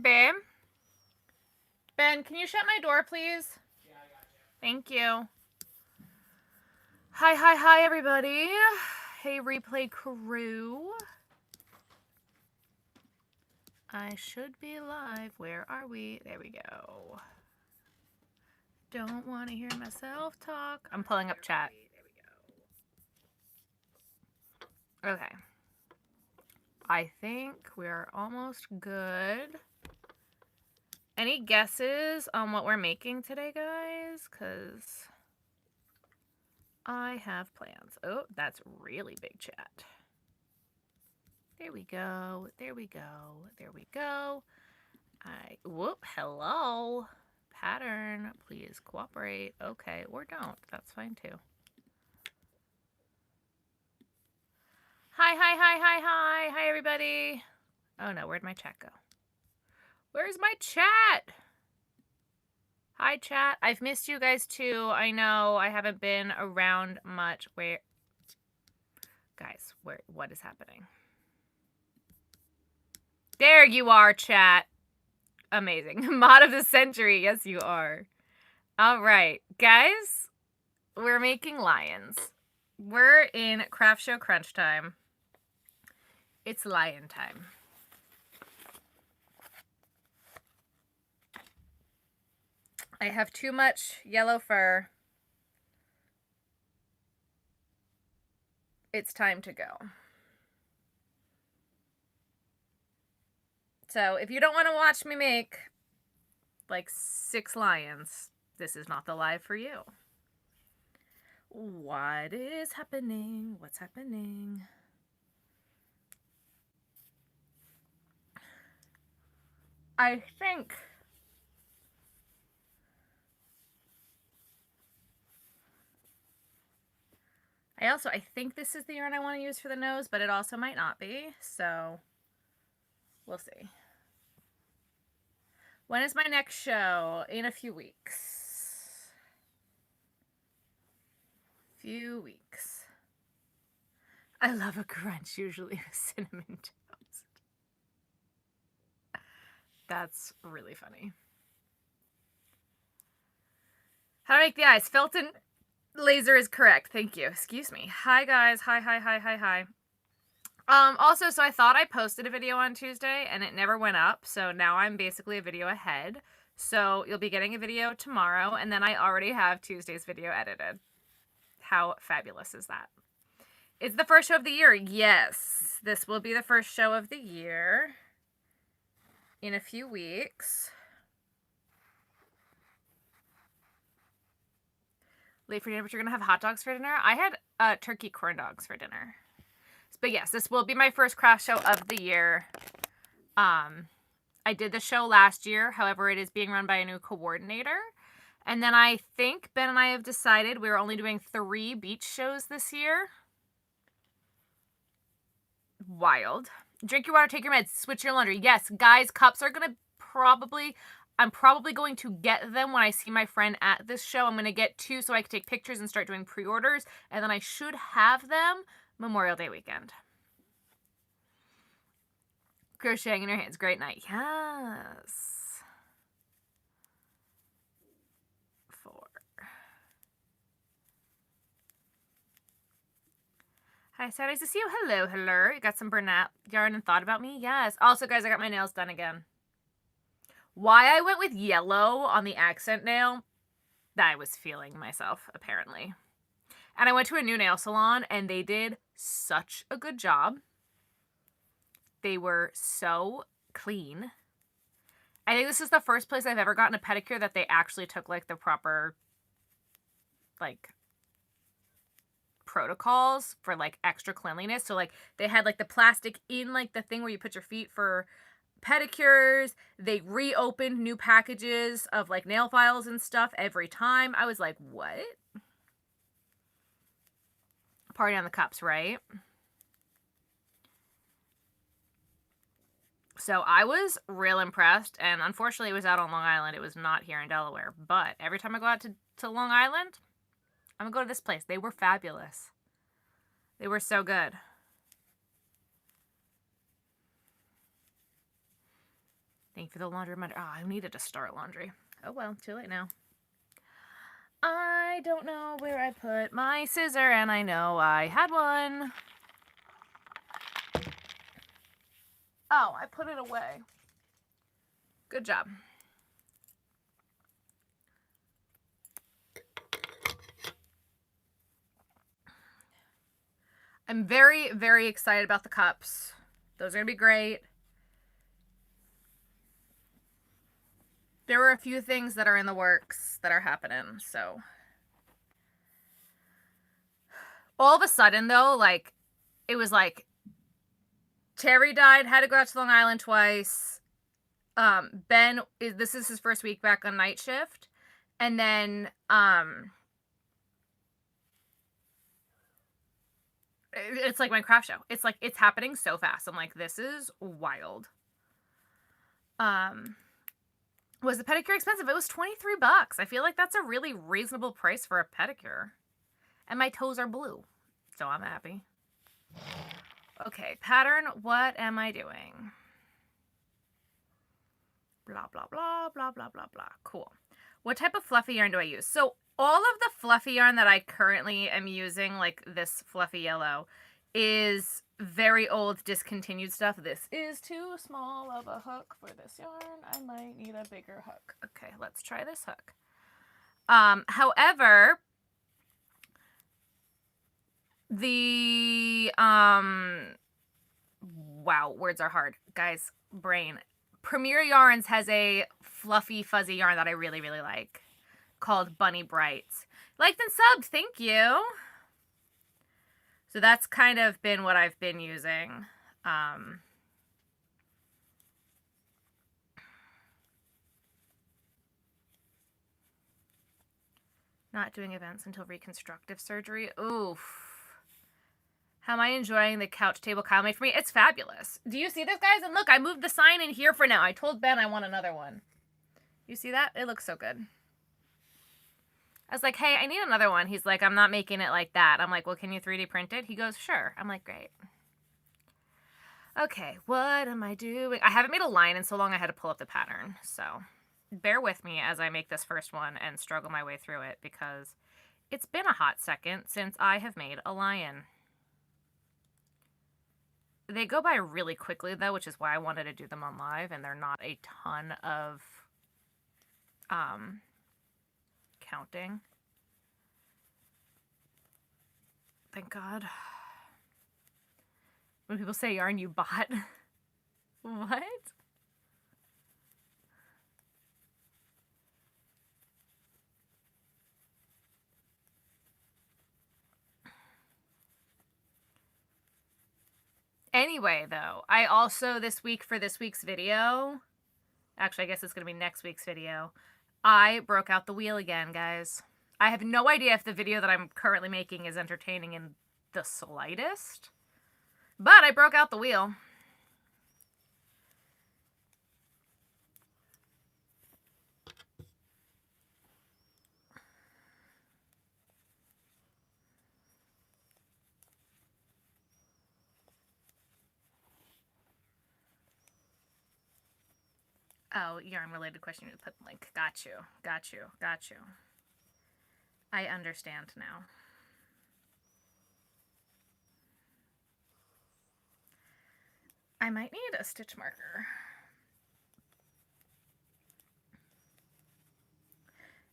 babe. Ben, can you shut my door, please? Yeah, I got you. Thank you. Hi, everybody. Hey, replay crew. I should be live. Where are we? There we go. Don't want to hear myself talk. I'm pulling up chat. There we go. Okay. I think we're almost good. Any guesses on what we're making today, guys? Because I have plans. Oh, that's really big chat. There we go. There we go. There we go. Whoop, hello. Pattern, please cooperate. Okay, or don't. That's fine too. Hi, everybody. Oh no, where'd my chat go? Where's my chat? Hi, chat. I've missed you guys too. I know I haven't been around much. Where, guys, what is happening? There you are, chat. Amazing. Mod of the century. Yes, you are. All right, guys. We're making lions. We're in craft show crunch time. It's lion time. I have too much yellow fur. It's time to go. So if you don't want to watch me make like 6 lions, this is not the live for you. What is happening? What's happening? I think I think this is the yarn I want to use for the nose, but it also might not be, so we'll see. When is my next show? In a few weeks. Few weeks. I love a crunch, usually with cinnamon toast. That's really funny. How to make the eyes. Felton laser is correct. Thank you. Excuse me. Hi, guys. Hi. Also, so I thought I posted a video on Tuesday and it never went up. So now I'm basically a video ahead. So you'll be getting a video tomorrow and then I already have Tuesday's video edited. How fabulous is that? It's the first show of the year. Yes, this will be the first show of the year in a few weeks. Late for dinner, but you're going to have hot dogs for dinner? I had turkey corn dogs for dinner. But yes, this will be my first craft show of the year. I did the show last year. However, it is being run by a new coordinator. And then I think Ben and I have decided we're only doing 3 beach shows this year. Wild. Drink your water, take your meds, switch your laundry. Yes, guys, cups are going to I'm probably going to get them when I see my friend at this show. I'm going to get 2 so I can take pictures and start doing pre-orders. And then I should have them Memorial Day weekend. Crocheting in your hands. Great night. Yes. 4. Hi, so nice to see you. Hello. You got some Bernat yarn and thought about me? Yes. Also, guys, I got my nails done again. Why I went with yellow on the accent nail, I was feeling myself, apparently. And I went to a new nail salon, and they did such a good job. They were so clean. I think this is the first place I've ever gotten a pedicure that they actually took, like, the proper, like, protocols for, like, extra cleanliness. So, like, they had, like, the plastic in, like, the thing where you put your feet for pedicures. They reopened new packages of, like, nail files and stuff every time. I was like, what? Party on the cups, right? So I was real impressed, and unfortunately it was out on Long Island. It was not here in Delaware. But every time I go out to Long Island, I'm gonna go to this place. They were fabulous. They were so good. Thank you for the laundry reminder. Oh, I needed to start laundry. Oh well, too late now. I don't know where I put my scissor, and I know I had one. Oh, I put it away. Good job. I'm very, very excited about the cups. Those are going to be great. There were a few things that are in the works that are happening, so. All of a sudden, though, like, it was like, Terry died, had to go out to Long Island twice. Ben, this is his first week back on night shift. And then, it's like my craft show. It's like, it's happening so fast. I'm like, this is wild. Was the pedicure expensive? It was $23. I feel like that's a really reasonable price for a pedicure. And my toes are blue, so I'm happy. Okay, pattern, what am I doing? Blah, blah, blah, blah, blah, blah, blah. Cool. What type of fluffy yarn do I use? So all of the fluffy yarn that I currently am using, like this fluffy yellow, is very old, discontinued stuff. This is too small of a hook for this yarn. I might need a bigger hook. Okay, let's try this hook. However, the, wow, words are hard. Guys, brain. Premier Yarns has a fluffy, fuzzy yarn that I really, really like called Bunny Brights. Liked and subbed, thank you. So that's kind of been what I've been using. Not doing events until reconstructive surgery. Oof. How am I enjoying the couch table Kyle made for me? It's fabulous. Do you see this, guys? And look, I moved the sign in here for now. I told Ben I want another one. You see that? It looks so good. I was like, hey, I need another one. He's like, I'm not making it like that. I'm like, well, can you 3D print it? He goes, sure. I'm like, great. Okay, what am I doing? I haven't made a line in so long I had to pull up the pattern. So bear with me as I make this first one and struggle my way through it because it's been a hot second since I have made a lion. They go by really quickly, though, which is why I wanted to do them on live, and they're not a ton of counting. Thank God. When people say yarn you bought, what? Anyway, though, I also this week for this week's video, actually, I guess it's going to be next week's video, I broke out the wheel again, guys. I have no idea if the video that I'm currently making is entertaining in the slightest, but I broke out the wheel. Oh, yarn-related question. You put link. Got you. Got you. Got you. I understand now. I might need a stitch marker.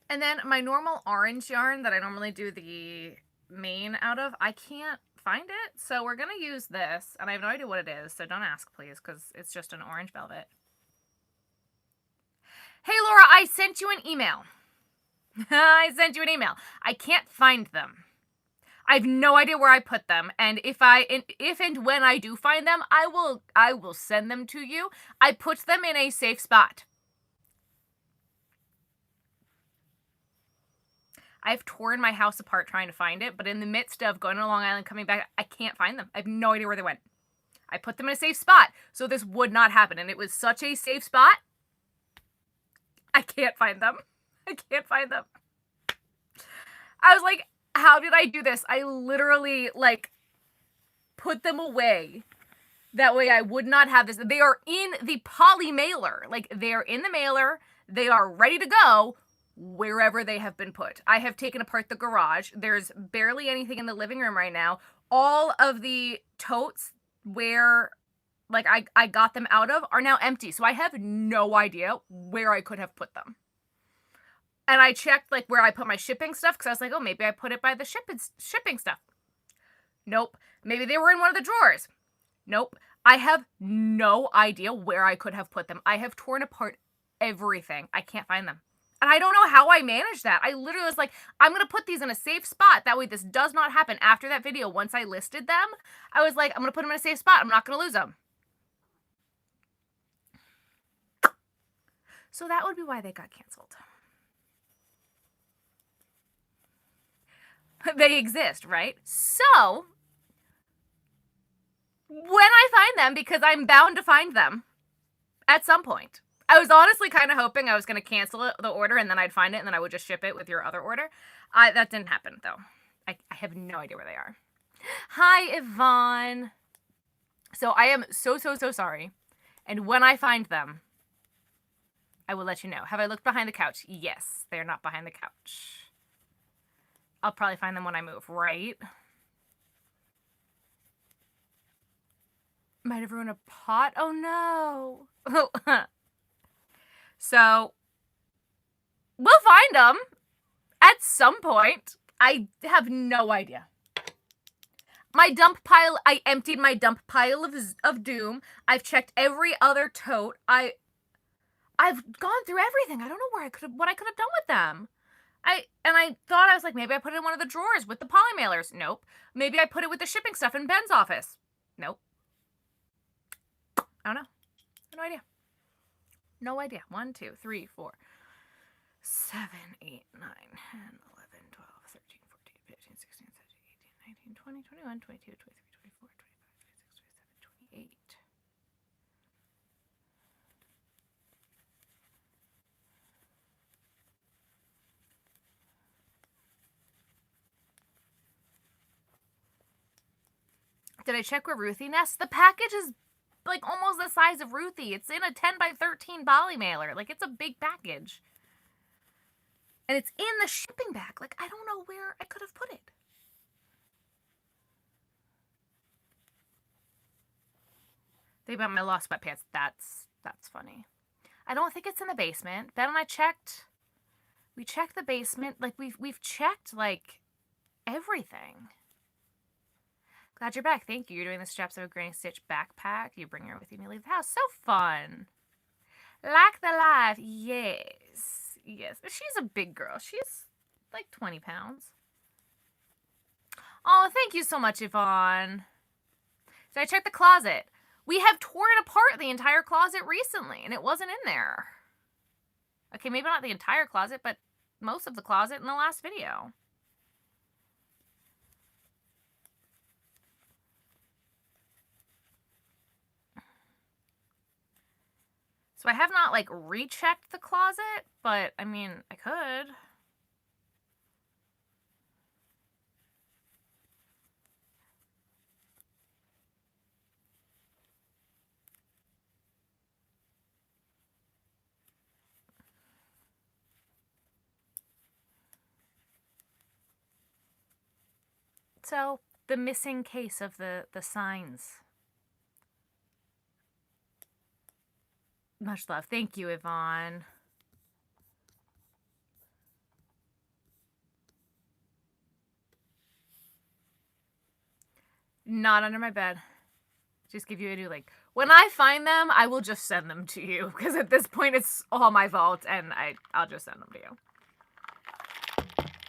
And then my normal orange yarn that I normally do the mane out of, I can't find it. So we're going to use this. And I have no idea what it is. So don't ask, please, because it's just an orange velvet. Hey, Laura, I sent you an email. I sent you an email. I can't find them. I have no idea where I put them. And if and when I do find them, I will send them to you. I put them in a safe spot. I've torn my house apart trying to find it, but in the midst of going to Long Island, coming back, I can't find them. I have no idea where they went. I put them in a safe spot, so this would not happen. And it was such a safe spot. I can't find them. I can't find them. I was like, how did I do this? I literally, like, put them away That way I would not have this. They are in the poly mailer. Like, they are in the mailer. They are ready to go wherever they have been put. I have taken apart the garage. There's barely anything in the living room right now. All of the totes where, like, I got them out of are now empty. So I have no idea where I could have put them. And I checked, like, where I put my shipping stuff, because I was like, oh, maybe I put it by the shipping stuff. Nope. Maybe they were in one of the drawers. Nope. I have no idea where I could have put them. I have torn apart everything. I can't find them. And I don't know how I managed that. I literally was like, I'm going to put these in a safe spot. That way this does not happen. After that video, once I listed them, I was like, I'm going to put them in a safe spot. I'm not going to lose them. So that would be why they got canceled. They exist, right? So when I find them, because I'm bound to find them at some point. I was honestly kind of hoping I was going to cancel the order and then I'd find it and then I would just ship it with your other order. That didn't happen, though. I have no idea where they are. Hi, Yvonne. So I am so sorry. And when I find them, I will let you know. Have I looked behind the couch? Yes, they're not behind the couch. I'll probably find them when I move, right? Might have ruined a pot. Oh, no. So, we'll find them at some point. I have no idea. My dump pile, I emptied my dump pile of doom. I've checked every other tote. I've gone through everything. I don't know what I could have done with them. I thought, I was like, maybe I put it in one of the drawers with the poly mailers. Nope. Maybe I put it with the shipping stuff in Ben's office. Nope. I don't know. No idea. No idea. 1, 2, 3, 4, 7, 8, 9, 10, 11, 12, 13, 14, 15, 16, 17, 18, 19, 20, 21, 22, 23, 24, 25, 26, 27, 28. Did I check where Ruthie nests? The package is like almost the size of Ruthie. It's in a 10 by 13 poly mailer. Like, it's a big package. And it's in the shipping bag. Like, I don't know where I could have put it. They bought my lost sweatpants. That's funny. I don't think it's in the basement. Ben and I checked. We checked the basement. Like, we've checked, like, everything. Glad you're back. Thank you. You're doing the straps of a Granny Stitch backpack. You bring her with you and you leave the house. So fun. Like the life. Yes. Yes. She's a big girl. She's like 20 pounds. Oh, thank you so much, Yvonne. So I checked the closet. We have torn apart the entire closet recently, and it wasn't in there. Okay, maybe not the entire closet, but most of the closet in the last video. So I have not, like, rechecked the closet, but, I mean, I could. So, the missing case of the signs. Much love. Thank you, Yvonne. Not under my bed. Just give you a new link. When I find them, I will just send them to you. Because at this point, it's all my fault. And I'll just send them to you.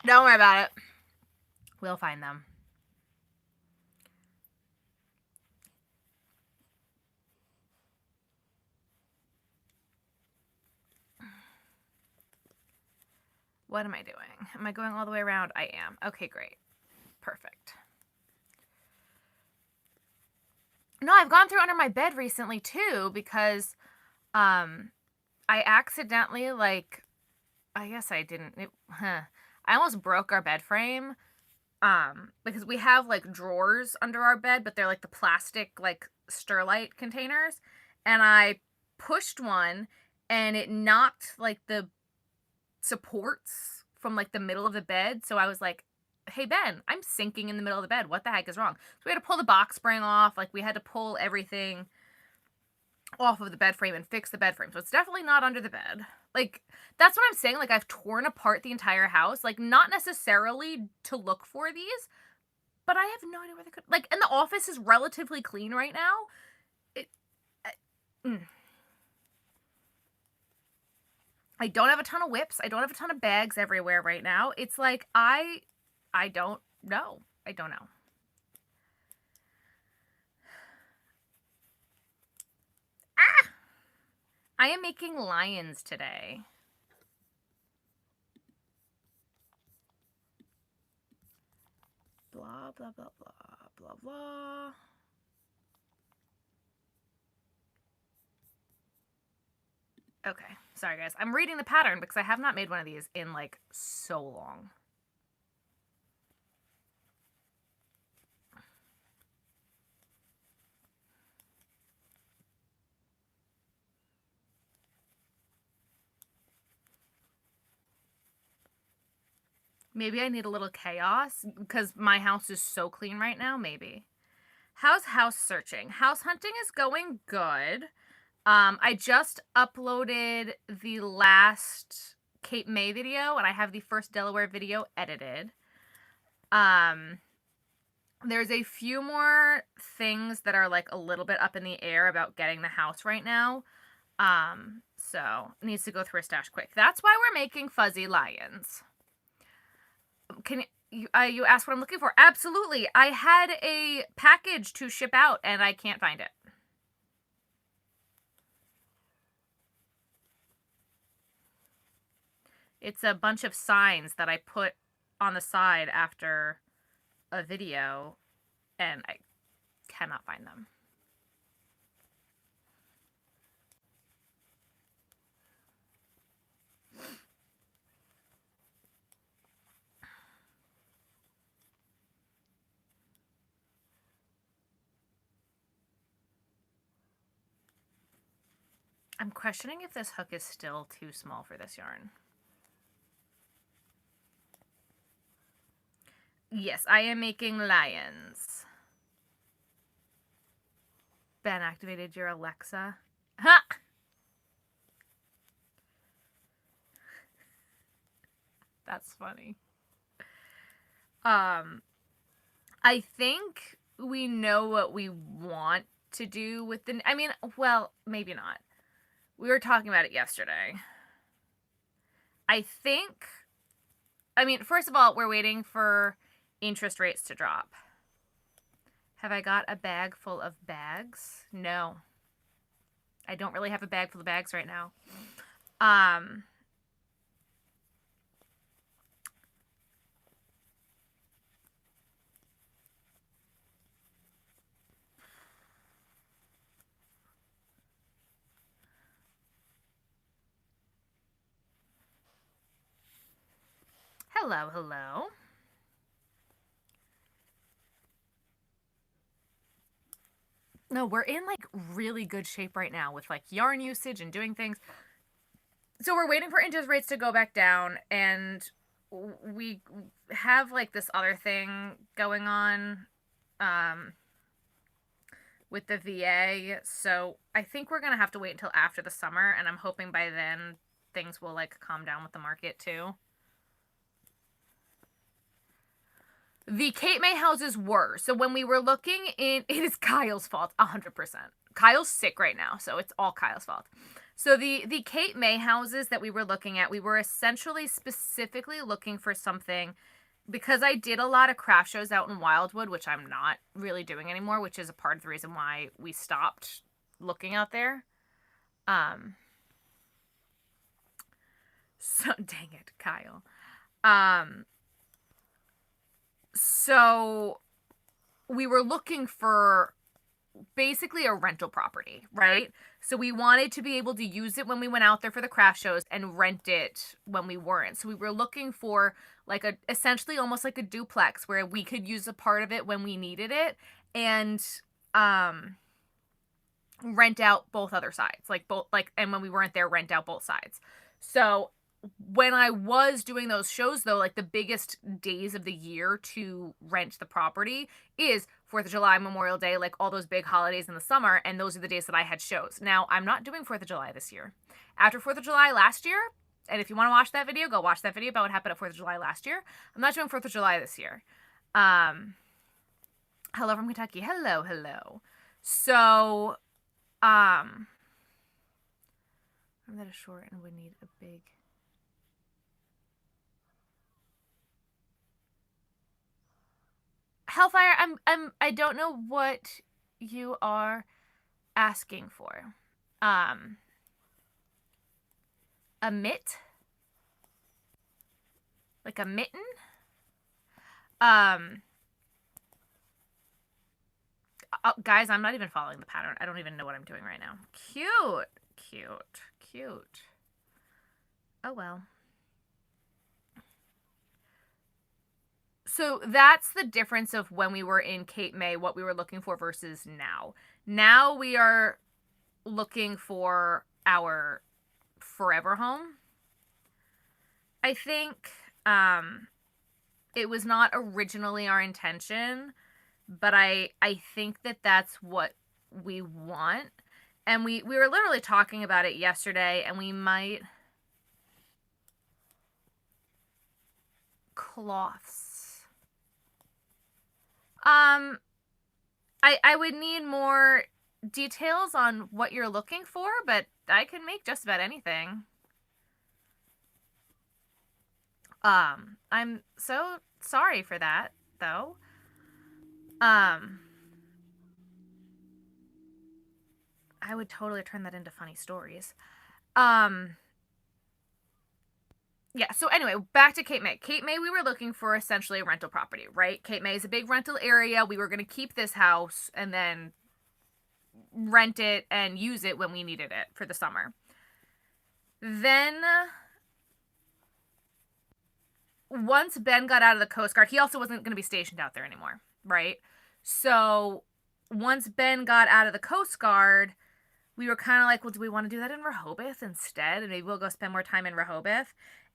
Don't worry about it. We'll find them. What am I doing? Am I going all the way around? I am. Okay, great. Perfect. No, I've gone through under my bed recently, too, because I accidentally, like, I guess I didn't. I almost broke our bed frame because we have like drawers under our bed, but they're like the plastic like Sterlite containers, and I pushed one and it knocked like the supports from like the middle of the bed. So I was like, hey Ben, I'm sinking in the middle of the bed. What the heck is wrong? So we had to pull the box spring off. Like we had to pull everything off of the bed frame and fix the bed frame. So it's definitely not under the bed. Like, that's what I'm saying. Like, I've torn apart the entire house. Like, not necessarily to look for these, but I have no idea where they could. Like, and the office is relatively clean right now. I don't have a ton of whips. I don't have a ton of bags everywhere right now. It's like, I don't know. I don't know. Ah! I am making lions today. Blah, blah, blah, blah, blah, blah. Okay, sorry guys. I'm reading the pattern because I have not made one of these in like so long. Maybe I need a little chaos because my house is so clean right now, maybe. How's house searching? House hunting is going good. I just uploaded the last Cape May video, and I have the first Delaware video edited. There's a few more things that are like a little bit up in the air about getting the house right now. So it needs to go through a stash quick. That's why we're making fuzzy lions. Can you ask what I'm looking for? Absolutely. I had a package to ship out and I can't find it. It's a bunch of signs that I put on the side after a video and I cannot find them. I'm questioning if this hook is still too small for this yarn. Yes, I am making lions. Ben activated your Alexa. Ha! That's funny. I think we know what we want to do with the... I mean, well, maybe not. We were talking about it yesterday. I think... I mean, first of all, we're waiting for interest rates to drop. Have I got a bag full of bags? No. I don't really have a bag full of bags right now. Hello, hello. No, we're in like really good shape right now with like yarn usage and doing things. So we're waiting for interest rates to go back down, and we have like this other thing going on with the VA. So I think we're gonna have to wait until after the summer, and I'm hoping by then things will like calm down with the market too. The Cape May houses were. So when we were looking in, it is Kyle's fault, 100%. Kyle's sick right now, so it's all Kyle's fault. So the Cape May houses that we were looking at, we were essentially specifically looking for something, because I did a lot of craft shows out in Wildwood, which I'm not really doing anymore, which is a part of the reason why we stopped looking out there. So, dang it, Kyle. So we were looking for basically a rental property, right? So we wanted to be able to use it when we went out there for the craft shows and rent it when we weren't. So we were looking for like essentially almost like a duplex where we could use a part of it when we needed it and rent out both other sides. And when we weren't there, rent out both sides. So when I was doing those shows, though, like the biggest days of the year to rent the property is 4th of July, Memorial Day, like all those big holidays in the summer. And those are the days that I had shows. Now, I'm not doing 4th of July this year. After 4th of July last year, and if you want to watch that video, go watch that video about what happened at 4th of July last year. I'm not doing 4th of July this year. Hello from Kentucky. Hello, hello. So, I'm that is short and would need a big... Hellfire, I don't know what you are asking for. A mitt? Like a mitten? Guys, I'm not even following the pattern. I don't even know what I'm doing right now. Cute. Cute. Cute. Oh, well. So that's the difference of when we were in Cape May, what we were looking for versus now. Now we are looking for our forever home. I think it was not originally our intention, but I think that that's what we want. And we were literally talking about it yesterday, and we might... Cloths. I would need more details on what you're looking for, but I can make just about anything. I'm so sorry for that, though. I would totally turn that into funny stories. Yeah, so anyway, back to Cape May. Cape May, we were looking for essentially a rental property, right? Cape May is a big rental area. We were going to keep this house and then rent it and use it when we needed it for the summer. Then, once Ben got out of the Coast Guard, he also wasn't going to be stationed out there anymore, right? So, once Ben got out of the Coast Guard, we were kind of like, well, do we want to do that in Rehoboth instead? And maybe we'll go spend more time in Rehoboth.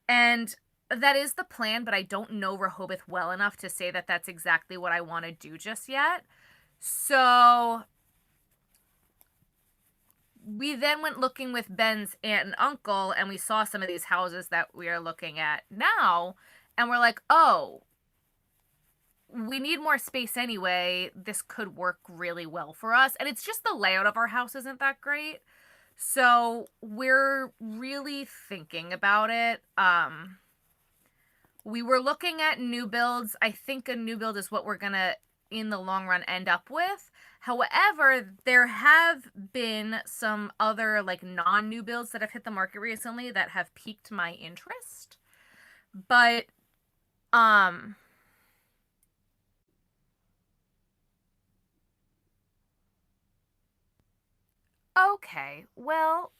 And that is the plan, but I don't know Rehoboth well enough to say that that's exactly what I want to do just yet. So we then went looking with Ben's aunt and uncle, and we saw some of these houses that we are looking at now, and we're like, oh, we need more space anyway. This could work really well for us. And it's just the layout of our house isn't that great. So we're really thinking about it. We were looking at new builds. I think a new build is what we're going to, in the long run, end up with. However, there have been some other like non-new builds that have hit the market recently that have piqued my interest. But, okay, well,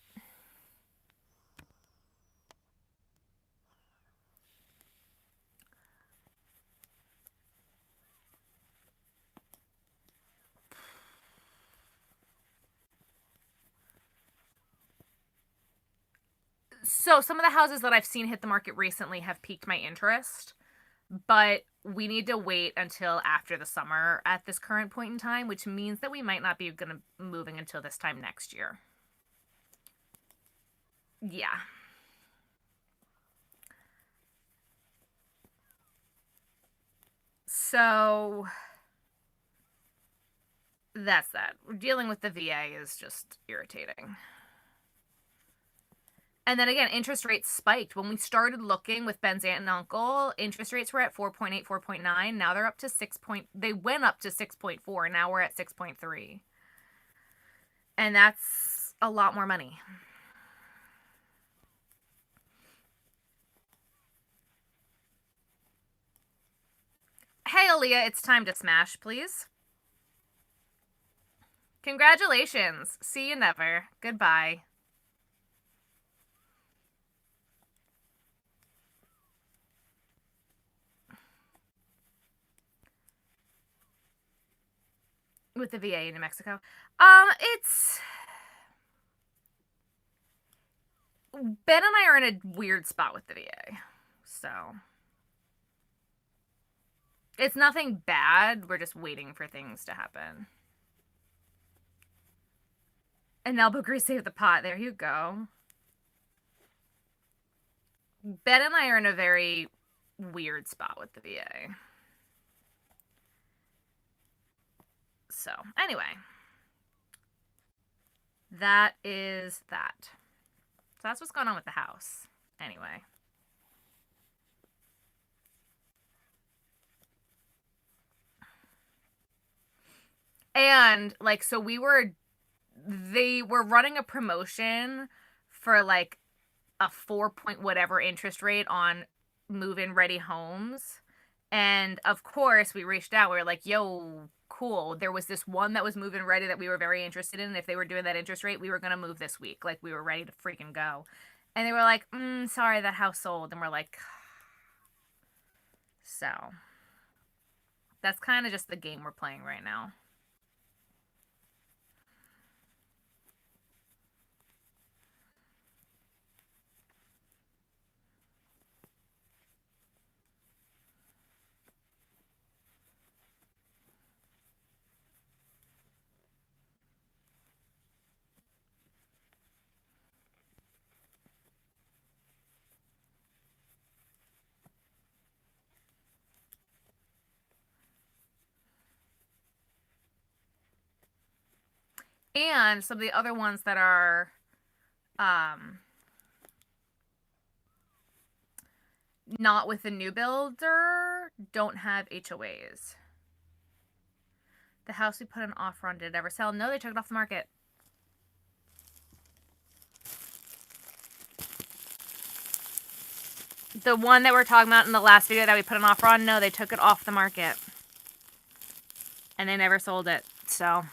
so some of the houses that I've seen hit the market recently have piqued my interest, but we need to wait until after the summer at this current point in time, which means that we might not be moving until this time next year. Yeah. So that's that. Dealing with the VA is just irritating. And then again, interest rates spiked. When we started looking with Ben's aunt and uncle, interest rates were at 4.8, 4.9. Now they're up to 6. They went up to 6.4. Now we're at 6.3. And that's a lot more money. Hey, Aaliyah, it's time to smash, please. Congratulations. See you never. Goodbye. With the VA in New Mexico. It's... Ben and I are in a weird spot with the VA. So... It's nothing bad. We're just waiting for things to happen. And Elbow Grease saved the pot. There you go. Ben and I are in a very weird spot with the VA. So, anyway. That is that. So that's what's going on with the house. Anyway. And, like, so they were running a promotion for, like, a 4 whatever interest rate on move-in ready homes. And, of course, we reached out. We were like, yo, cool. There was this one that was move-in ready that we were very interested in. If they were doing that interest rate, we were going to move this week. Like, we were ready to freaking go. And they were like, sorry, that house sold. And we're like, so. That's kind of just the game we're playing right now. And some of the other ones that are not with the new builder don't have HOAs. The house we put an offer on, did it ever sell? No, they took it off the market. The one that we're talking about in the last video that we put an offer on, no, they took it off the market. And they never sold it, so...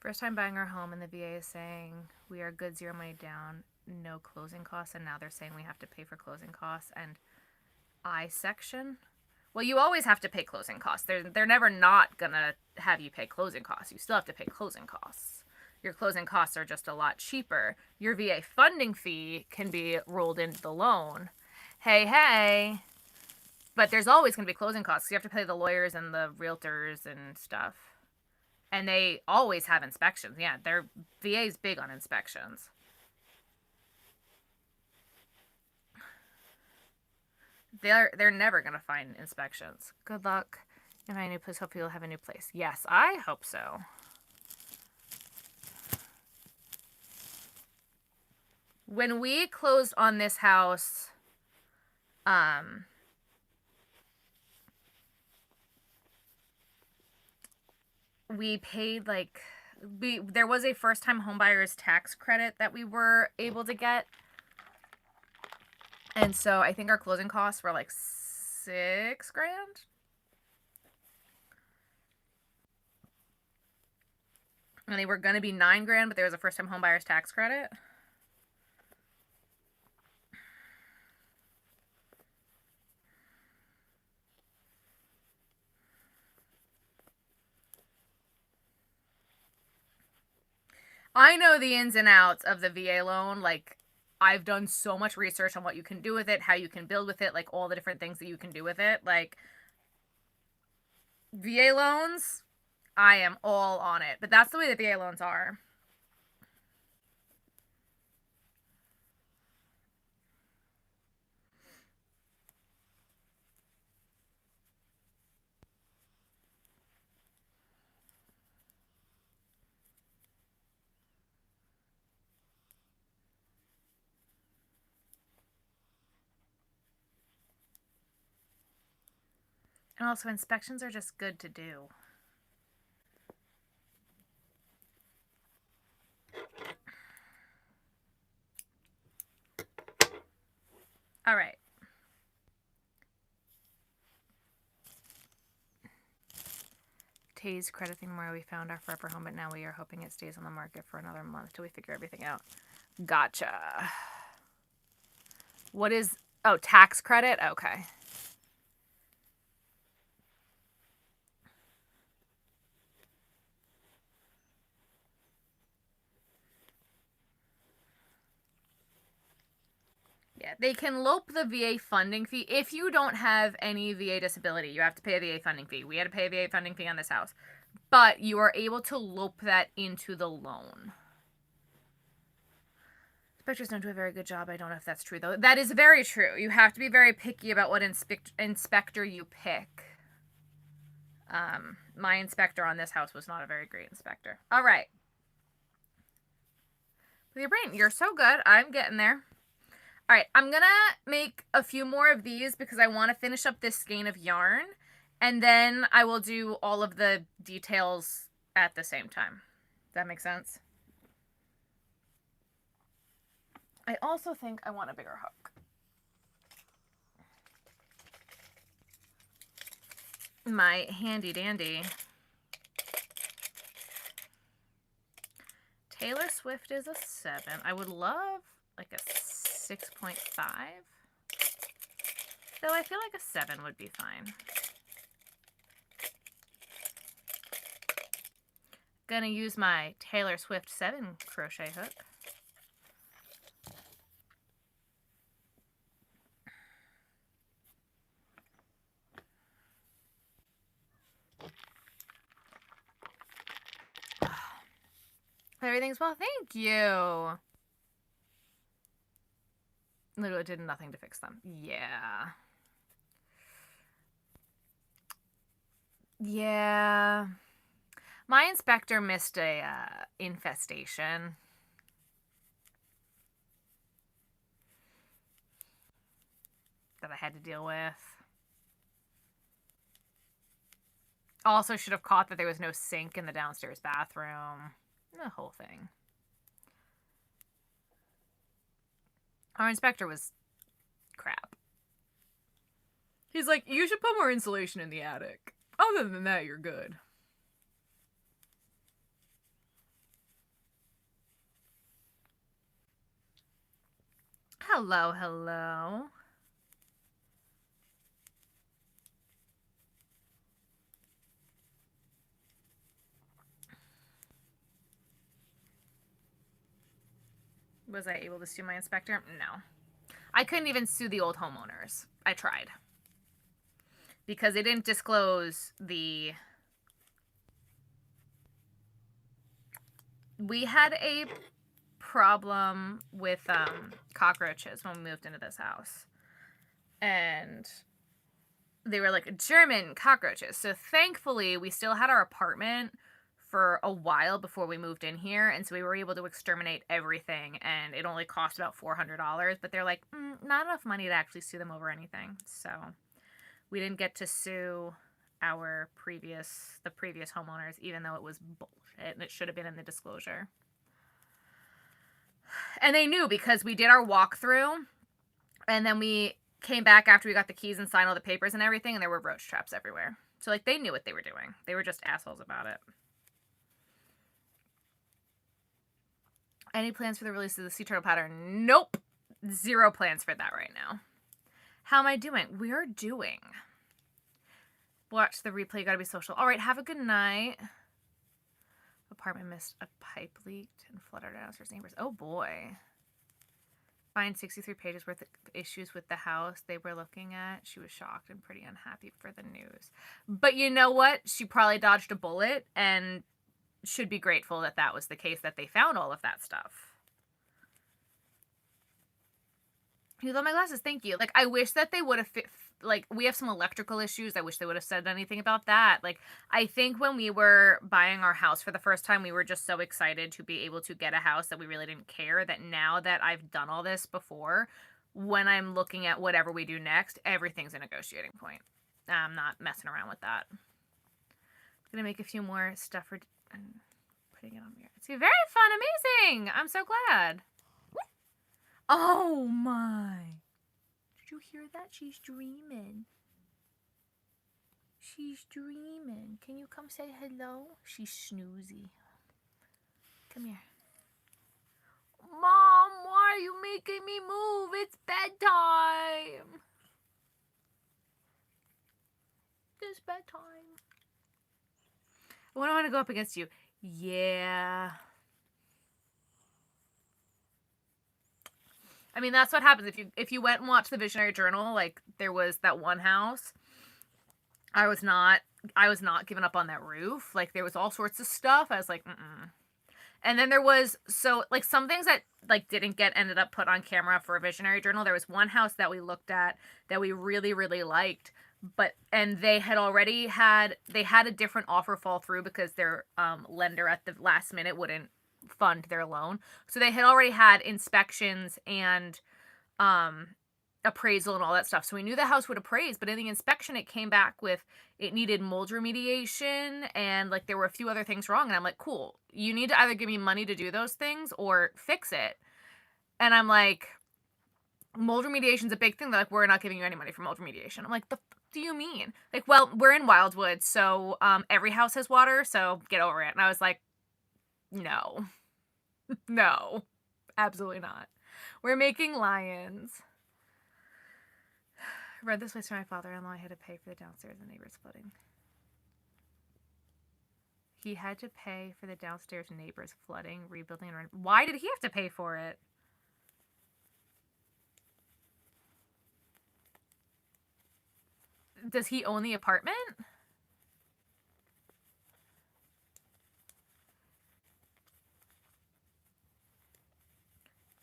First time buying our home and the VA is saying we are good, 0 money down, no closing costs, and now they're saying we have to pay for closing costs and I section. Well, you always have to pay closing costs. They're never not gonna have you pay closing costs. You still have to pay closing costs. Your closing costs are just a lot cheaper. Your VA funding fee can be rolled into the loan. Hey. But there's always gonna be closing costs. You have to pay the lawyers and the realtors and stuff. And they always have inspections. Yeah, their VA's big on inspections. They're never going to find inspections. Good luck. In my new place, hopefully you'll have a new place. Yes, I hope so. When we closed on this house, we paid like there was a first-time homebuyer's tax credit that we were able to get, and so I think our closing costs were like $6,000. And they were going to be $9,000, but there was a first-time homebuyer's tax credit. I know the ins and outs of the VA loan. Like, I've done so much research on what you can do with it, how you can build with it, like all the different things that you can do with it. Like, VA loans, I am all on it. But that's the way the VA loans are. And also, inspections are just good to do. All right. Tay's crediting more. We found our forever home, but now we are hoping it stays on the market for another month till we figure everything out. Gotcha. What is... Oh, tax credit? Okay. Yeah, they can lope the VA funding fee. If you don't have any VA disability, you have to pay a VA funding fee. We had to pay a VA funding fee on this house. But you are able to lope that into the loan. Inspectors don't do a very good job. I don't know if that's true, though. That is very true. You have to be very picky about what inspector you pick. My inspector on this house was not a very great inspector. All right. With your brain, you're so good. I'm getting there. All right, I'm going to make a few more of these because I want to finish up this skein of yarn. And then I will do all of the details at the same time. Does that make sense? I also think I want a bigger hook. My handy dandy Taylor Swift is a 7. I would love like a 6.5. Though I feel like a 7 would be fine. Gonna use my Taylor Swift 7 crochet hook. Everything's well, thank you. Literally did nothing to fix them. Yeah. Yeah. My inspector missed a infestation. That I had to deal with. Also should have caught that there was no sink in the downstairs bathroom. The whole thing. Our inspector was crap. He's like, you should put more insulation in the attic. Other than that, you're good. Hello, hello. Was I able to sue my inspector? No. I couldn't even sue the old homeowners. I tried. Because they didn't disclose the... We had a problem with cockroaches when we moved into this house. And they were like German cockroaches. So thankfully, we still had our apartment for a while before we moved in here, and so we were able to exterminate everything, and it only cost about $400, but they're like, not enough money to actually sue them over anything, so we didn't get to sue the previous homeowners, even though it was bullshit, and it should have been in the disclosure. And they knew because we did our walkthrough, and then we came back after we got the keys and signed all the papers and everything, and there were roach traps everywhere. So, like, they knew what they were doing. They were just assholes about it. Any plans for the release of the sea turtle pattern? Nope. 0 plans for that right now. How am I doing? We're doing. Watch the replay. Gotta be social. All right. Have a good night. Apartment missed a pipe leaked and flooded our downstairs neighbors. Oh boy. Find 63 pages worth of issues with the house they were looking at. She was shocked and pretty unhappy for the news. But you know what? She probably dodged a bullet and should be grateful that that was the case, that they found all of that stuff. You love my glasses. Thank you. Like, I wish that they would have like, we have some electrical issues. I wish they would have said anything about that. Like, I think when we were buying our house for the first time, we were just so excited to be able to get a house that we really didn't care, that now that I've done all this before, when I'm looking at whatever we do next, everything's a negotiating point. I'm not messing around with that. I'm gonna make a few more stuff for putting it on here. It's very fun, amazing. I'm so glad. Oh my. Did you hear that? She's dreaming. She's dreaming. Can you come say hello? She's snoozy. Come here. Mom, why are you making me move? It's bedtime. It's bedtime. When I want to go up against you. Yeah. I mean, that's what happens if you went and watched the Visionary Journal. Like, there was that one house. I was not giving up on that roof. Like, there was all sorts of stuff. I was like, And then there was, so, like, some things that, like, ended up put on camera for a Visionary Journal. There was one house that we looked at that we really, really liked. And they had a different offer fall through because their lender at the last minute wouldn't fund their loan. So they had already had inspections and appraisal and all that stuff. So we knew the house would appraise, but in the inspection it came back with it needed mold remediation and like there were a few other things wrong. And I'm like, cool, you need to either give me money to do those things or fix it. And I'm like, mold remediation's a big thing. They're like, we're not giving you any money for mold remediation. I'm like, the f do you mean? Like, well, we're in Wildwood, so every house has water, so get over it. And I was like, no. No. Absolutely not. We're making lions. I read this place from my father-in-law. I had to pay for the downstairs and neighbor's flooding. He had to pay for the downstairs neighbor's flooding, rebuilding, and why did he have to pay for it? Does he own the apartment?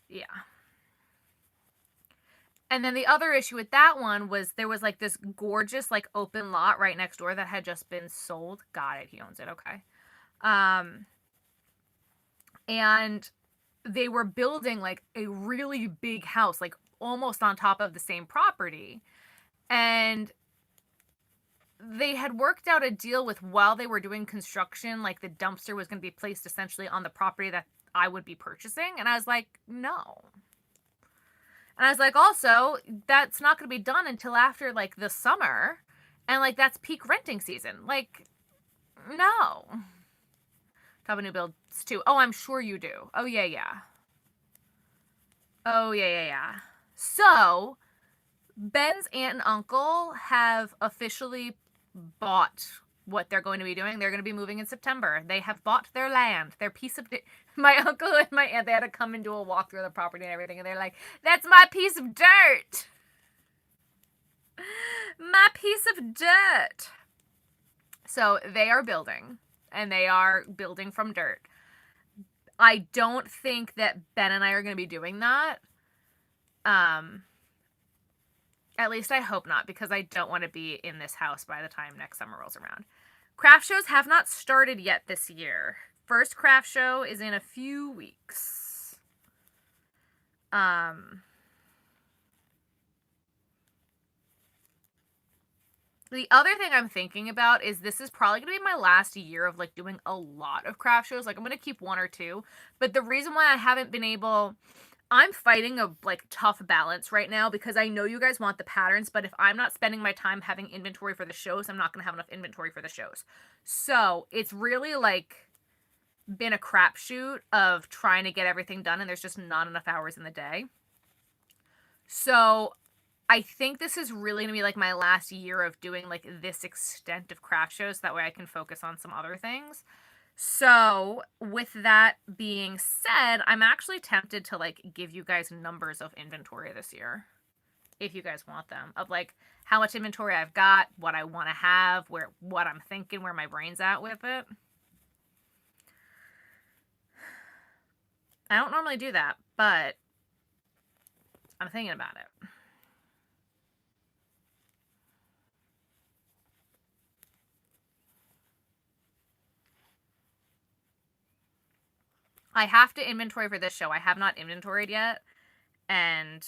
Yeah. And then the other issue with that one was there was like this gorgeous like open lot right next door that had just been sold. Got it. He owns it. Okay. And they were building like a really big house, like almost on top of the same property. And they had worked out a deal with while they were doing construction, like the dumpster was going to be placed essentially on the property that I would be purchasing. And I was like, no. And I was like, also, that's not going to be done until after like the summer. And like, that's peak renting season. Like, no. Top of new builds too. Oh, I'm sure you do. Oh, yeah, yeah. Oh, yeah. So, Ben's aunt and uncle have officially bought what they're going to be doing. They're going to be moving in September. They have bought their land, their piece of... My uncle and my aunt, they had to come and do a walkthrough of the property and everything. And they're like, that's my piece of dirt. My piece of dirt. So they are building. And they are building from dirt. I don't think that Ben and I are going to be doing that. At least I hope not, because I don't want to be in this house by the time next summer rolls around. Craft shows have not started yet this year. First craft show is in a few weeks. The other thing I'm thinking about is this is probably going to be my last year of like doing a lot of craft shows. Like I'm going to keep one or two. But the reason why I haven't been able... I'm fighting a like tough balance right now because I know you guys want the patterns, but if I'm not spending my time having inventory for the shows, I'm not going to have enough inventory for the shows. So it's really like been a crapshoot of trying to get everything done and there's just not enough hours in the day. So I think this is really going to be like my last year of doing like this extent of craft shows. So that way I can focus on some other things. So with that being said, I'm actually tempted to like give you guys numbers of inventory this year. If you guys want them, of like how much inventory I've got, what I want to have, what I'm thinking, where my brain's at with it. I don't normally do that, but I'm thinking about it. I have to inventory for this show. I have not inventoried yet. And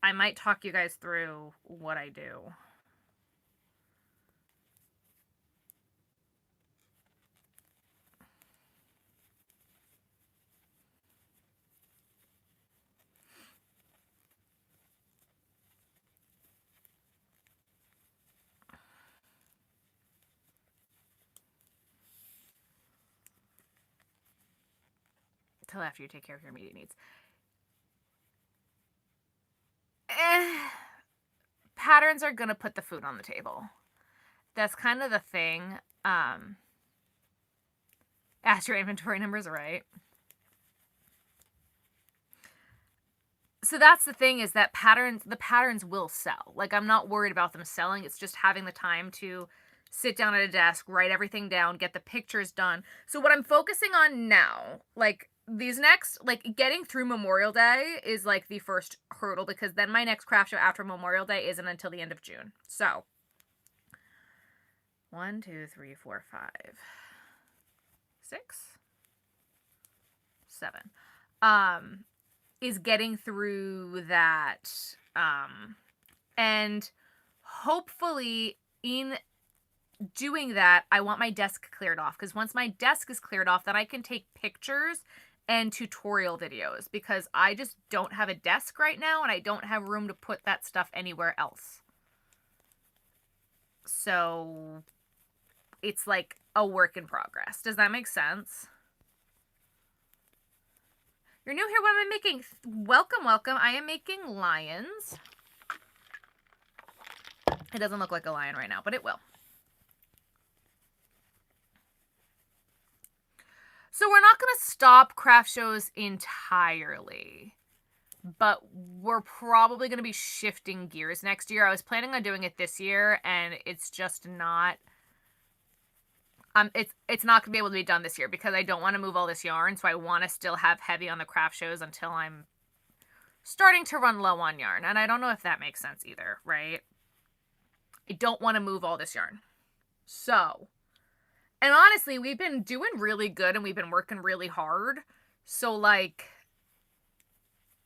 I might talk you guys through what I do. Till after you take care of your immediate needs. Patterns are gonna put the food on the table. That's kind of the thing. Ask your inventory numbers, right? So that's the thing, is that the patterns will sell. Like, I'm not worried about them selling. It's just having the time to sit down at a desk, write everything down, get the pictures done. So what I'm focusing on now, like these next, like getting through Memorial Day is like the first hurdle, because then my next craft show after Memorial Day isn't until the end of June. So 1, 2, 3, 4, 5, 6, 7. Is getting through that. And hopefully in doing that, I want my desk cleared off, because once my desk is cleared off, then I can take pictures and tutorial videos, because I just don't have a desk right now and I don't have room to put that stuff anywhere else. So it's like a work in progress. Does that make sense? You're new here. What am I making? Welcome, welcome. I am making lions. It doesn't look like a lion right now, but it will. So we're not going to stop craft shows entirely, but we're probably going to be shifting gears next year. I was planning on doing it this year, and it's just not... it's not going to be able to be done this year, because I don't want to move all this yarn, so I want to still have heavy on the craft shows until I'm starting to run low on yarn. And I don't know if that makes sense either, right? I don't want to move all this yarn. So... And honestly, we've been doing really good and we've been working really hard. So, like,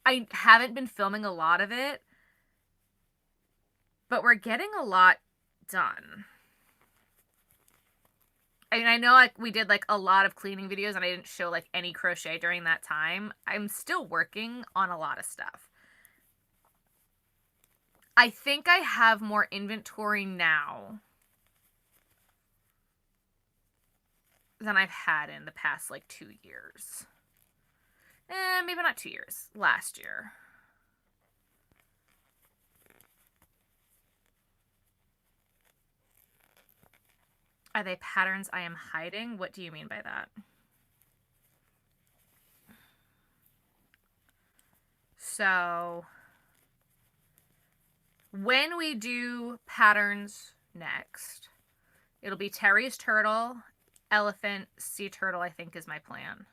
I haven't been filming a lot of it, but we're getting a lot done. I mean, I know, like, we did, like, a lot of cleaning videos and I didn't show, like, any crochet during that time. I'm still working on a lot of stuff. I think I have more inventory now than I've had in the past, like, 2 years. Maybe not 2 years. Last year. Are they patterns I am hiding? What do you mean by that? So, when we do patterns next, it'll be Terry's turtle, elephant, sea turtle, I think is my plan.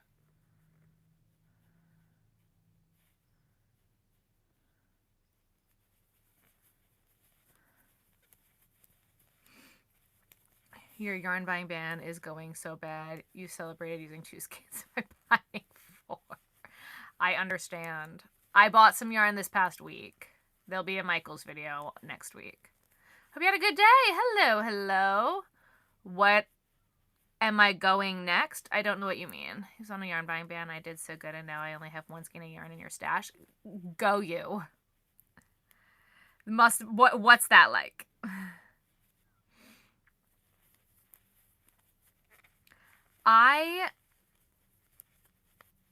Your yarn buying ban is going so bad. You celebrated using 2 skeins by buying 4. I understand. I bought some yarn this past week. There'll be a Michael's video next week. Hope you had a good day. Hello, hello. What am I going next? I don't know what you mean. He's on a yarn buying ban. I did so good, and now I only have 1 skein of yarn in your stash. Go you. What's that like? I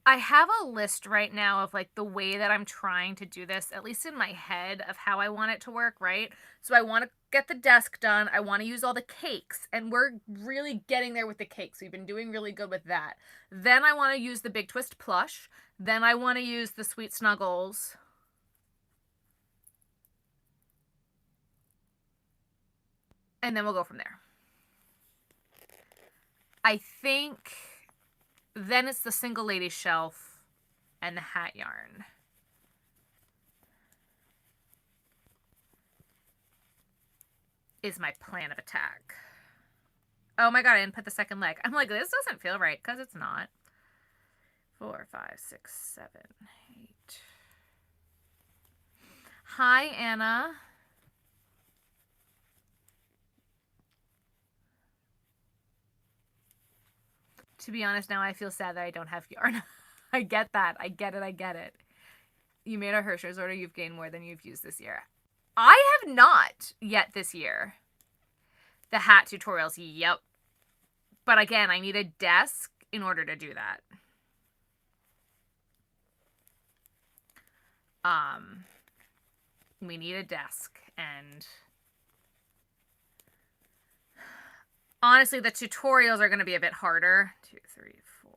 have a list right now of, like, the way that I'm trying to do this, at least in my head, of how I want it to work, right? So I want to get the desk done. I want to use all the cakes, and we're really getting there with the cakes. We've been doing really good with that. Then I want to use the Big Twist plush. Then I want to use the Sweet Snuggles. And then we'll go from there. I think then it's the single lady shelf and the hat yarn. Is my plan of attack. Oh my god, I didn't put the second leg. I'm like, this doesn't feel right, because it's not. 4, 5, 6, 7, 8. Hi, Anna. To be honest, now I feel sad that I don't have yarn. I get that. I get it. I get it. You made a Hershey's order. You've gained more than you've used this year. I have not yet this year. The hat tutorials, yep. But again, I need a desk in order to do that. We need a desk, and honestly, the tutorials are going to be a bit harder. 2, 3, 4.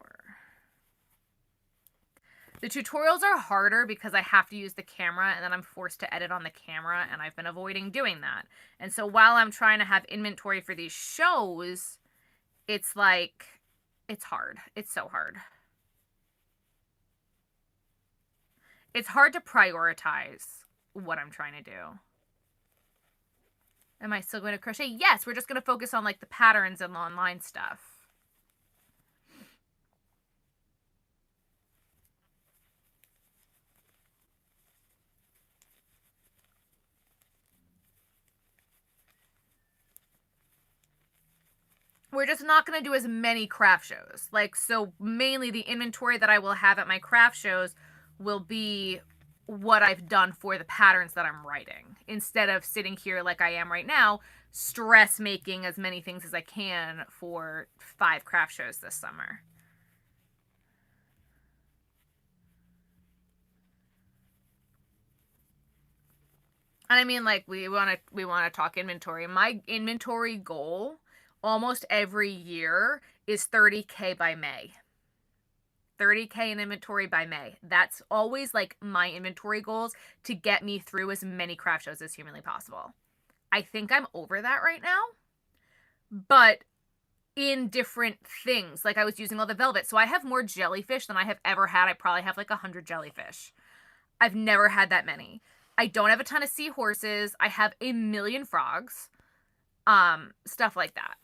The tutorials are harder because I have to use the camera, and then I'm forced to edit on the camera, and I've been avoiding doing that. And so while I'm trying to have inventory for these shows, it's like, it's hard. It's so hard. It's hard to prioritize what I'm trying to do. Am I still going to crochet? Yes, we're just going to focus on like the patterns and the online stuff. We're just not going to do as many craft shows. Like, so mainly the inventory that I will have at my craft shows will be what I've done for the patterns that I'm writing, instead of sitting here like I am right now, stress making as many things as I can for 5 craft shows this summer. And I mean, like, we want to talk inventory. My inventory goal almost every year is 30K by May. 30K in inventory by May. That's always like my inventory goals, to get me through as many craft shows as humanly possible. I think I'm over that right now, but in different things. Like, I was using all the velvet, so I have more jellyfish than I have ever had. I probably have like 100 jellyfish. I've never had that many. I don't have a ton of seahorses. I have a million frogs. Stuff like that.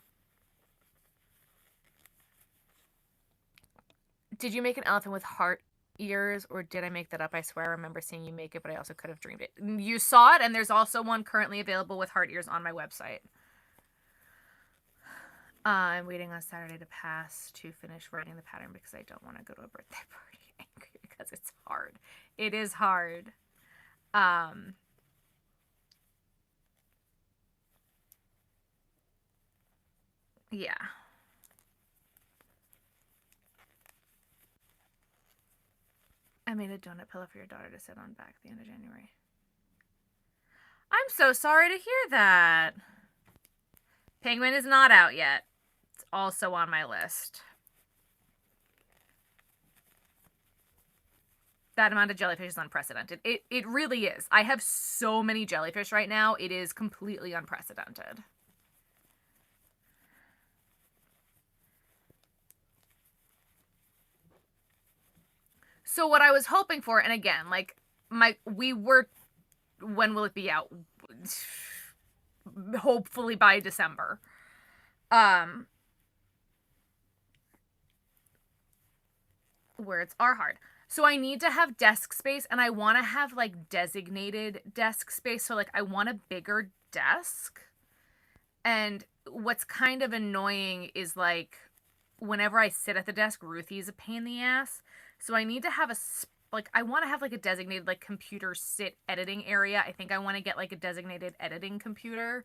Did you make an elephant with heart ears, or did I make that up? I swear I remember seeing you make it, but I also could have dreamed it. You saw it, and there's also one currently available with heart ears on my website. I'm waiting on Saturday to pass to finish writing the pattern because I don't want to go to a birthday party angry because it's hard. It is hard. Yeah. I made a donut pillow for your daughter to sit on back at the end of January. I'm so sorry to hear that. Penguin is not out yet. It's also on my list. That amount of jellyfish is unprecedented. It really is. I have so many jellyfish right now. It is completely unprecedented. So what I was hoping for, and again, like, when will it be out? Hopefully by December. Words are hard. So I need to have desk space, and I want to have like designated desk space. So like, I want a bigger desk. And what's kind of annoying is like, whenever I sit at the desk, Ruthie's a pain in the ass. So I need to have I want to have like a designated like computer sit editing area. I think I want to get like a designated editing computer.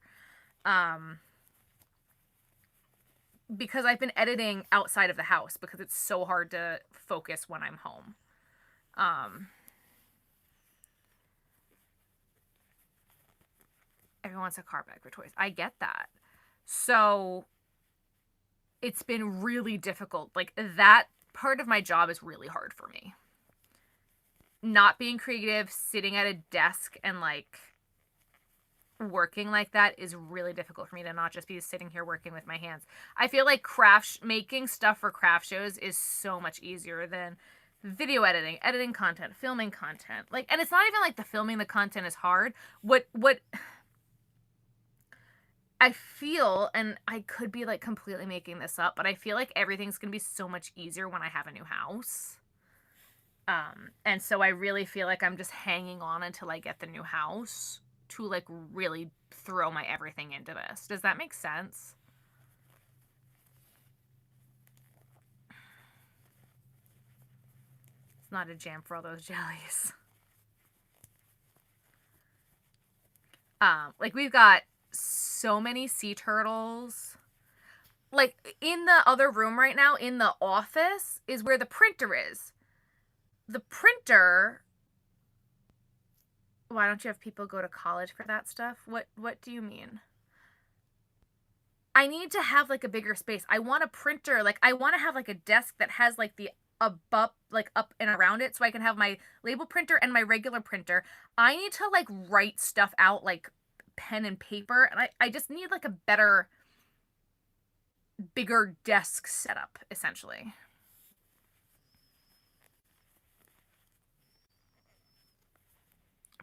Because I've been editing outside of the house because it's so hard to focus when I'm home. Everyone wants a car bag for toys. I get that. So it's been really difficult. Like, that part of my job is really hard for me. Not being creative, sitting at a desk and like working like that is really difficult for me, to not just be sitting here working with my hands. I feel like making stuff for craft shows is so much easier than video editing content, filming content. Like, and it's not even like the filming the content is hard. What I feel, and I could be like completely making this up, but I feel like everything's going to be so much easier when I have a new house. And so I really feel like I'm just hanging on until I get the new house to like really throw my everything into this. Does that make sense? It's not a jam for all those jellies. Like we've got so many sea turtles. Like in the other room right now, in the office, is where the printer is. The printer. Why don't you have people go to college for that stuff? What do you mean? I need to have like a bigger space. I want a printer, like I want to have like a desk that has like the above, like up and around it, so I can have my label printer and my regular printer. I need to like write stuff out like pen and paper, and I just need like a better, bigger desk setup, essentially.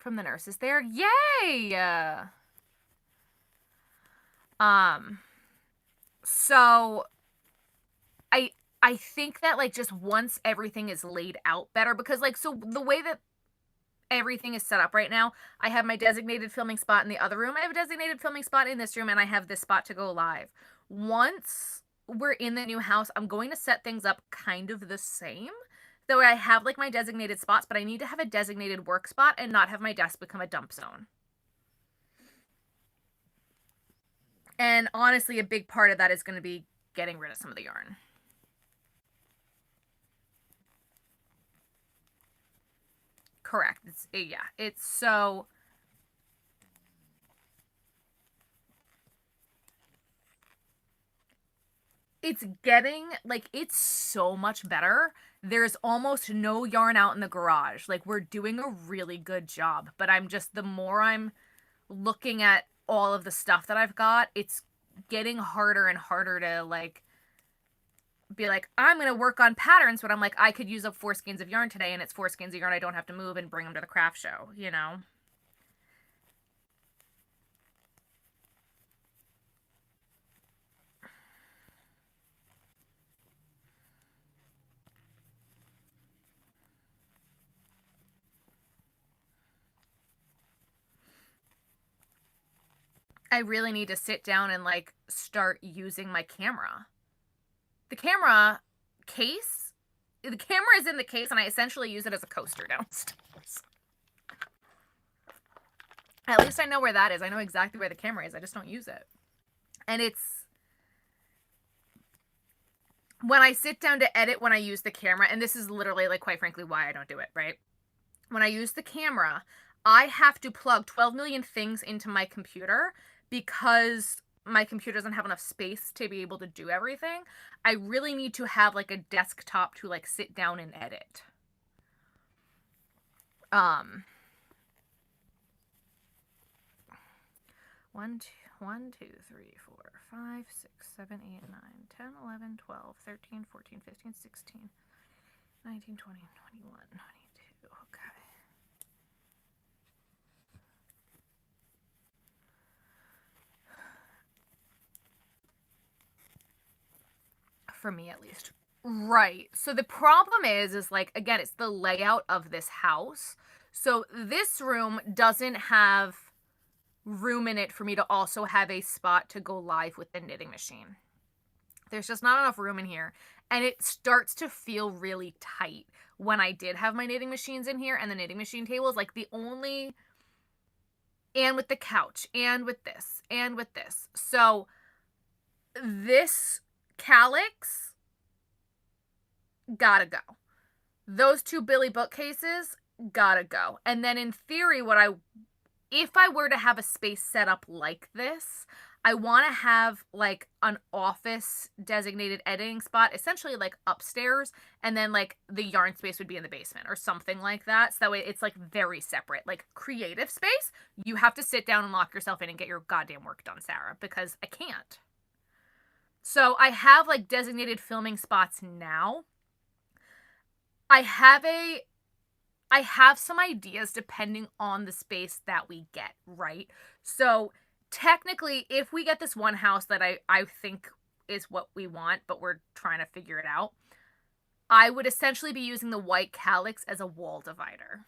From the nurses there. Yay! So I think that like just once everything is laid out better, because like so the way that everything is set up right now, I have my designated filming spot in the other room, I have a designated filming spot in this room, and I have this spot to go live. Once we're in the new house, I'm going to set things up kind of the same. Though I have like my designated spots, but I need to have a designated work spot and not have my desk become a dump zone. And honestly, a big part of that is going to be getting rid of some of the yarn. Correct. It's so... It's getting, like, it's so much better. There's almost no yarn out in the garage. Like, we're doing a really good job. But I'm just, the more I'm looking at all of the stuff that I've got, it's getting harder and harder to, like, be like, I'm going to work on patterns, but I'm like, I could use up 4 skeins of yarn today, and it's 4 skeins of yarn I don't have to move and bring them to the craft show, you know? I really need to sit down and, like, start using my camera. The camera case, the camera is in the case, and I essentially use it as a coaster downstairs. At least I know where that is. I know exactly where the camera is. I just don't use it. And it's... When I sit down to edit, when I use the camera, and this is literally, like, quite frankly, why I don't do it, right? When I use the camera, I have to plug 12 million things into my computer because my computer doesn't have enough space to be able to do everything. I really need to have, like, a desktop to, like, sit down and edit. 1, 2, 3, 4, 5, 6, 7, 8, 9, 10, 11, 12, 13, 14, 15, 16, 19, 20, 21, 22. Okay. For me, at least. Right. So the problem is like, again, it's the layout of this house. So this room doesn't have room in it for me to also have a spot to go live with the knitting machine. There's just not enough room in here. And it starts to feel really tight when I did have my knitting machines in here and the knitting machine tables. Like the only... And with the couch, and with this, and with this. So this calyx gotta go. Those 2 Billy bookcases gotta go. And then in theory, if I were to have a space set up like this, I want to have like an office designated editing spot, essentially like upstairs, and then like the yarn space would be in the basement or something like that. So that way it's like very separate. Like creative space, you have to sit down and lock yourself in and get your goddamn work done, Sarah, because I can't. So I have like designated filming spots now. I have some ideas depending on the space that we get, right? So technically, if we get this one house that I think is what we want, but we're trying to figure it out, I would essentially be using the white calyx as a wall divider.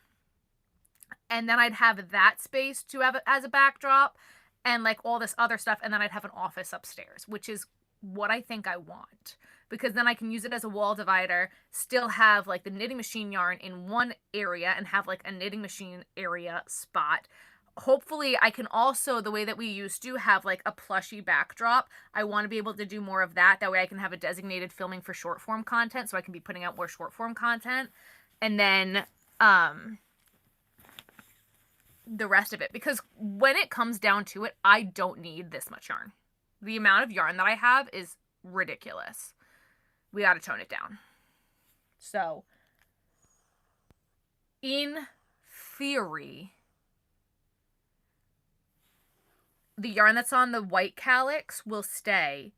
And then I'd have that space to have as a backdrop and like all this other stuff. And then I'd have an office upstairs, which is what I think I want. Because then I can use it as a wall divider, still have like the knitting machine yarn in one area and have like a knitting machine area spot. Hopefully I can also, the way that we used to, have like a plushy backdrop. I want to be able to do more of that. That way I can have a designated filming for short form content, so I can be putting out more short form content. And then the rest of it, because when it comes down to it, I don't need this much yarn. The amount of yarn that I have is ridiculous. We got to tone it down. So, in theory, the yarn that's on the white calyx will stay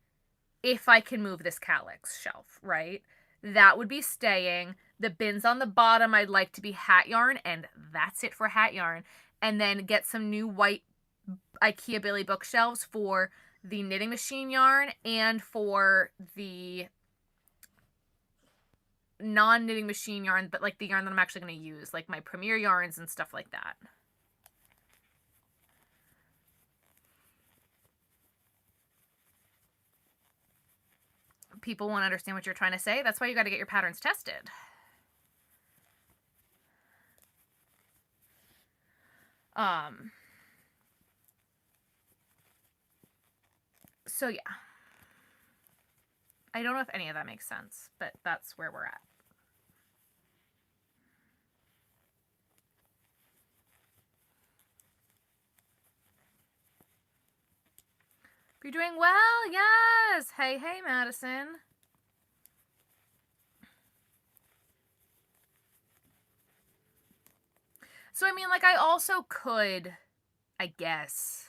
if I can move this calyx shelf, right? That would be staying. The bins on the bottom I'd like to be hat yarn, and that's it for hat yarn. And then get some new white IKEA Billy bookshelves for the knitting machine yarn and for the non-knitting machine yarn, but like the yarn that I'm actually going to use, like my Premier yarns and stuff like that. People won't understand what you're trying to say. That's why you got to get your patterns tested. So yeah. I don't know if any of that makes sense, but that's where we're at. You're doing well, yes. Hey, Madison. So, I mean, like, I also could, I guess,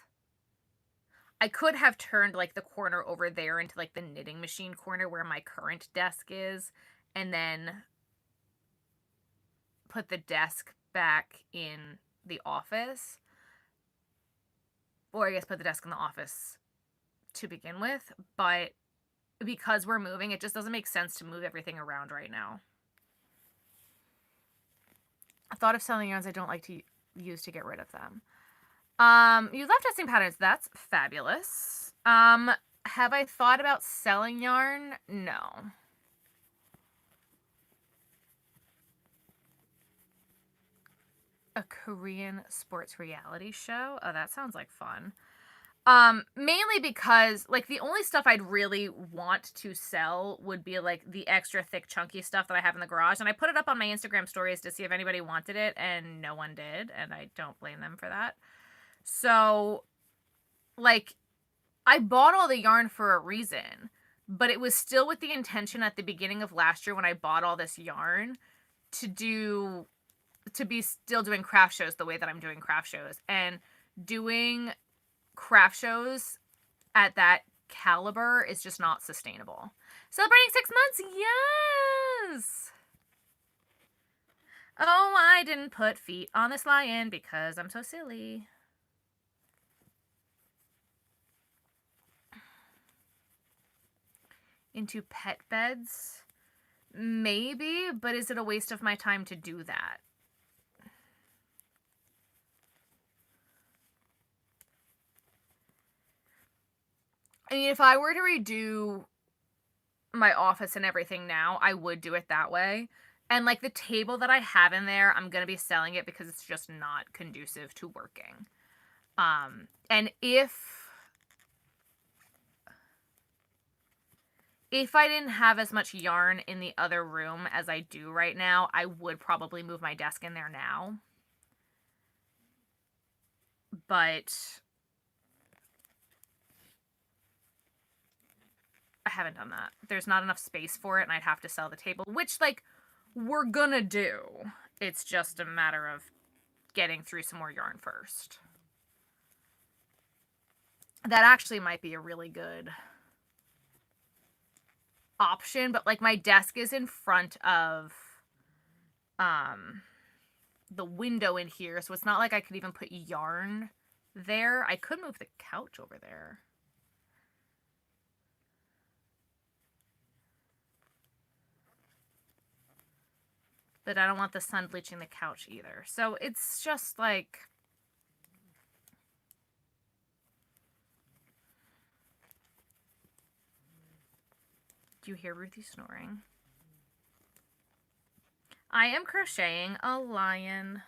I could have turned, like, the corner over there into, like, the knitting machine corner where my current desk is, and then put the desk back in the office. Or, I guess, put the desk in the office to begin with, but because we're moving, it just doesn't make sense to move everything around right now. I thought of selling yarns I don't like to use to get rid of them. You love testing patterns. That's fabulous. Have I thought about selling yarn? No. A Korean sports reality show? Oh, that sounds like fun. Mainly because, like, the only stuff I'd really want to sell would be, like, the extra thick, chunky stuff that I have in the garage. And I put it up on my Instagram stories to see if anybody wanted it, and no one did, and I don't blame them for that. So, like, I bought all the yarn for a reason, but it was still with the intention at the beginning of last year when I bought all this yarn to be still doing craft shows the way that I'm doing craft shows. And doing craft shows at that caliber is just not sustainable. Celebrating 6 months, yes! Oh, I didn't put feet on this lion because I'm so silly. Into pet beds? Maybe, but is it a waste of my time to do that? I mean, if I were to redo my office and everything now, I would do it that way. And, like, the table that I have in there, I'm going to be selling it because it's just not conducive to working. And if I didn't have as much yarn in the other room as I do right now, I would probably move my desk in there now. But I haven't done that. There's not enough space for it, and I'd have to sell the table, which, like, we're gonna do. It's just a matter of getting through some more yarn first. That actually might be a really good option, but, like, my desk is in front of the window in here, so it's not like I could even put yarn there. I could move the couch over there. but I don't want the sun bleaching the couch either. So it's just like, do you hear Ruthie snoring? I am crocheting a lion.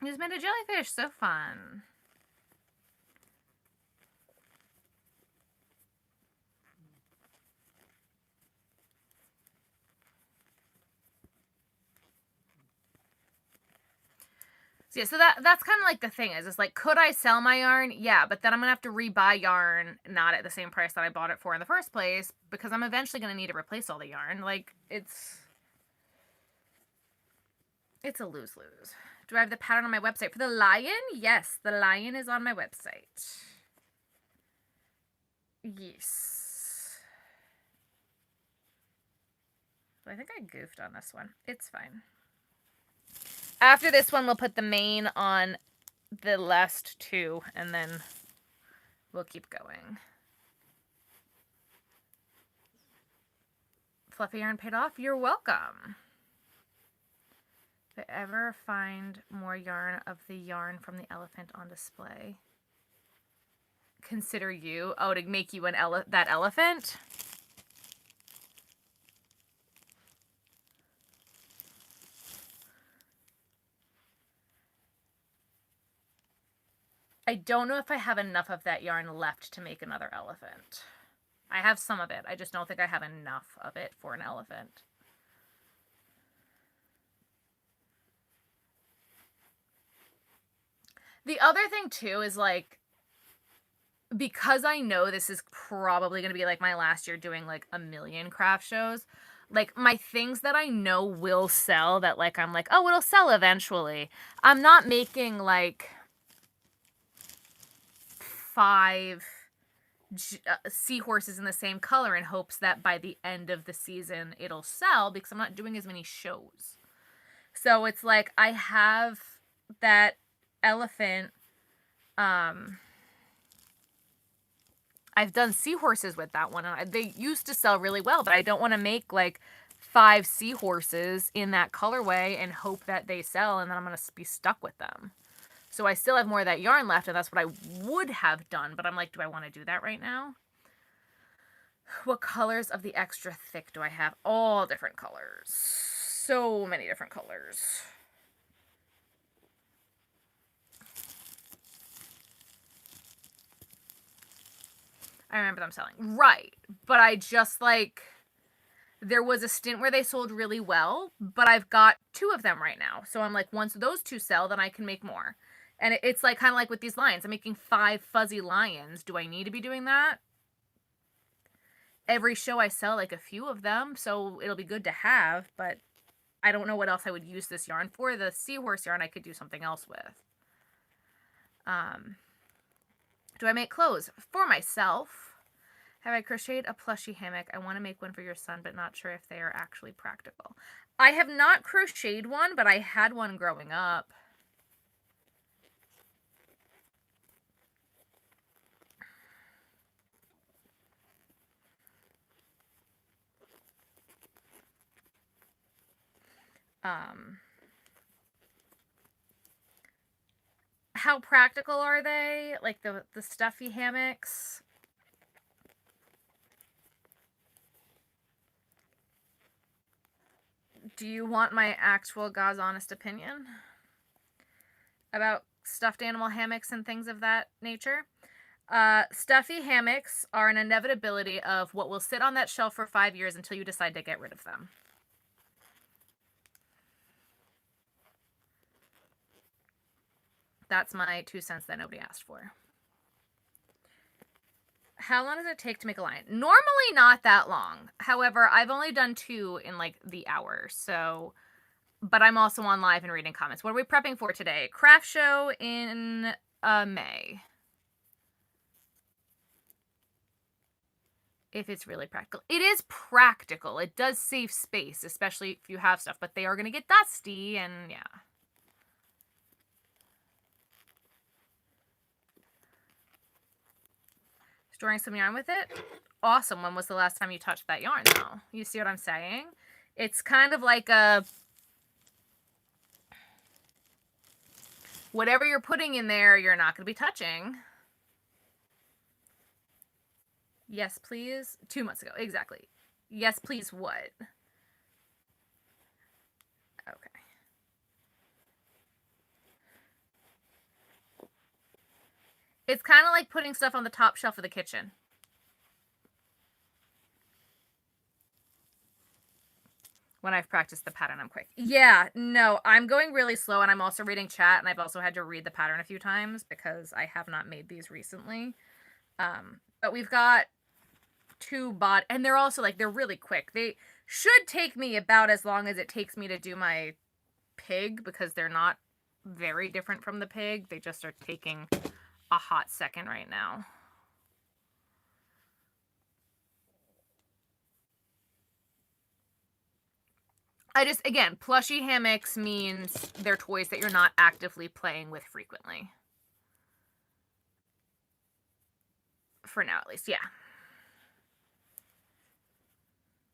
He's made a jellyfish, so fun. So yeah, so that's kind of like the thing is, it's like, could I sell my yarn? Yeah, but then I'm gonna have to rebuy yarn, not at the same price that I bought it for in the first place, because I'm eventually gonna need to replace all the yarn. Like, it's a lose-lose. Do I have the pattern on my website for the lion? Yes, the lion is on my website. Yes. I think I goofed on this one. It's fine. After this one, we'll put the mane on the last two, and then we'll keep going. Fluffy yarn paid off. You're welcome. If I ever find more yarn of the yarn from the elephant on display, consider you. Oh, to make you that elephant? I don't know if I have enough of that yarn left to make another elephant. I have some of it. I just don't think I have enough of it for an elephant. The other thing too is like, because I know this is probably going to be like my last year doing like a million craft shows, like my things that I know will sell, that like I'm like, oh, it'll sell eventually. I'm not making like 5 seahorses in the same color in hopes that by the end of the season it'll sell, because I'm not doing as many shows. So it's like I have that elephant. I've done seahorses with that one, and they used to sell really well, but I don't want to make like 5 seahorses in that colorway and hope that they sell, and then I'm going to be stuck with them. So I still have more of that yarn left, and that's what I would have done, but I'm like, do I want to do that right now? What colors of the extra thick do I have? All different colors. So many different colors. I remember them selling. Right. But I just like, there was a stint where they sold really well, but I've got 2 of them right now. So I'm like, once those 2 sell, then I can make more. And it's like kind of like with these lions. I'm making 5 fuzzy lions. Do I need to be doing that? Every show I sell like a few of them, so it'll be good to have, but I don't know what else I would use this yarn for. The seahorse yarn I could do something else with. Do I make clothes? For myself. Have I crocheted a plushie hammock? I want to make one for your son, but not sure if they are actually practical. I have not crocheted one, but I had one growing up. How practical are they? Like the stuffy hammocks? Do you want my actual God's honest opinion about stuffed animal hammocks and things of that nature? Stuffy hammocks are an inevitability of what will sit on that shelf for 5 years until you decide to get rid of them. That's my 2 cents that nobody asked for. How long does it take to make a lion? Normally not that long. However, I've only done 2 in like the hour. So but I'm also on live and reading comments. What are we prepping for today? Craft show in May. If it's really practical. It is practical. It does save space, especially if you have stuff, but they are going to get dusty, and yeah. Storing some yarn with it? Awesome. When was the last time you touched that yarn, though? You see what I'm saying? It's kind of like a... whatever you're putting in there, you're not going to be touching. Yes, please. 2 months ago. Exactly. Yes, please what? Okay. It's kind of like putting stuff on the top shelf of the kitchen. When I've practiced the pattern, I'm quick. Yeah, no, I'm going really slow, and I'm also reading chat, and I've also had to read the pattern a few times because I have not made these recently. But we've got 2 and they're also, like, they're really quick. They should take me about as long as it takes me to do my pig, because they're not very different from the pig. They just are taking a hot second right now. Again, plushy hammocks means they're toys that you're not actively playing with frequently. For now, at least, yeah.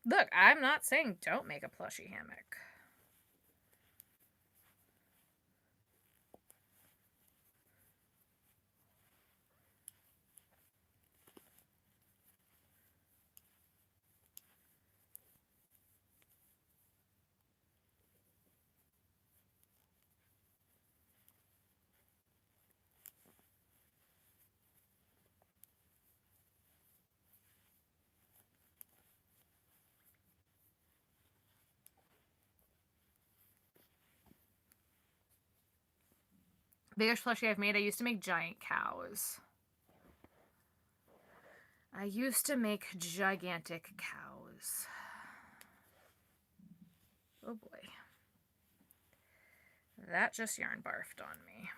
Look, I'm not saying don't make a plushy hammock. Biggest plushie I've made, I used to make giant cows. I used to make gigantic cows. Oh boy. That just yarn barfed on me.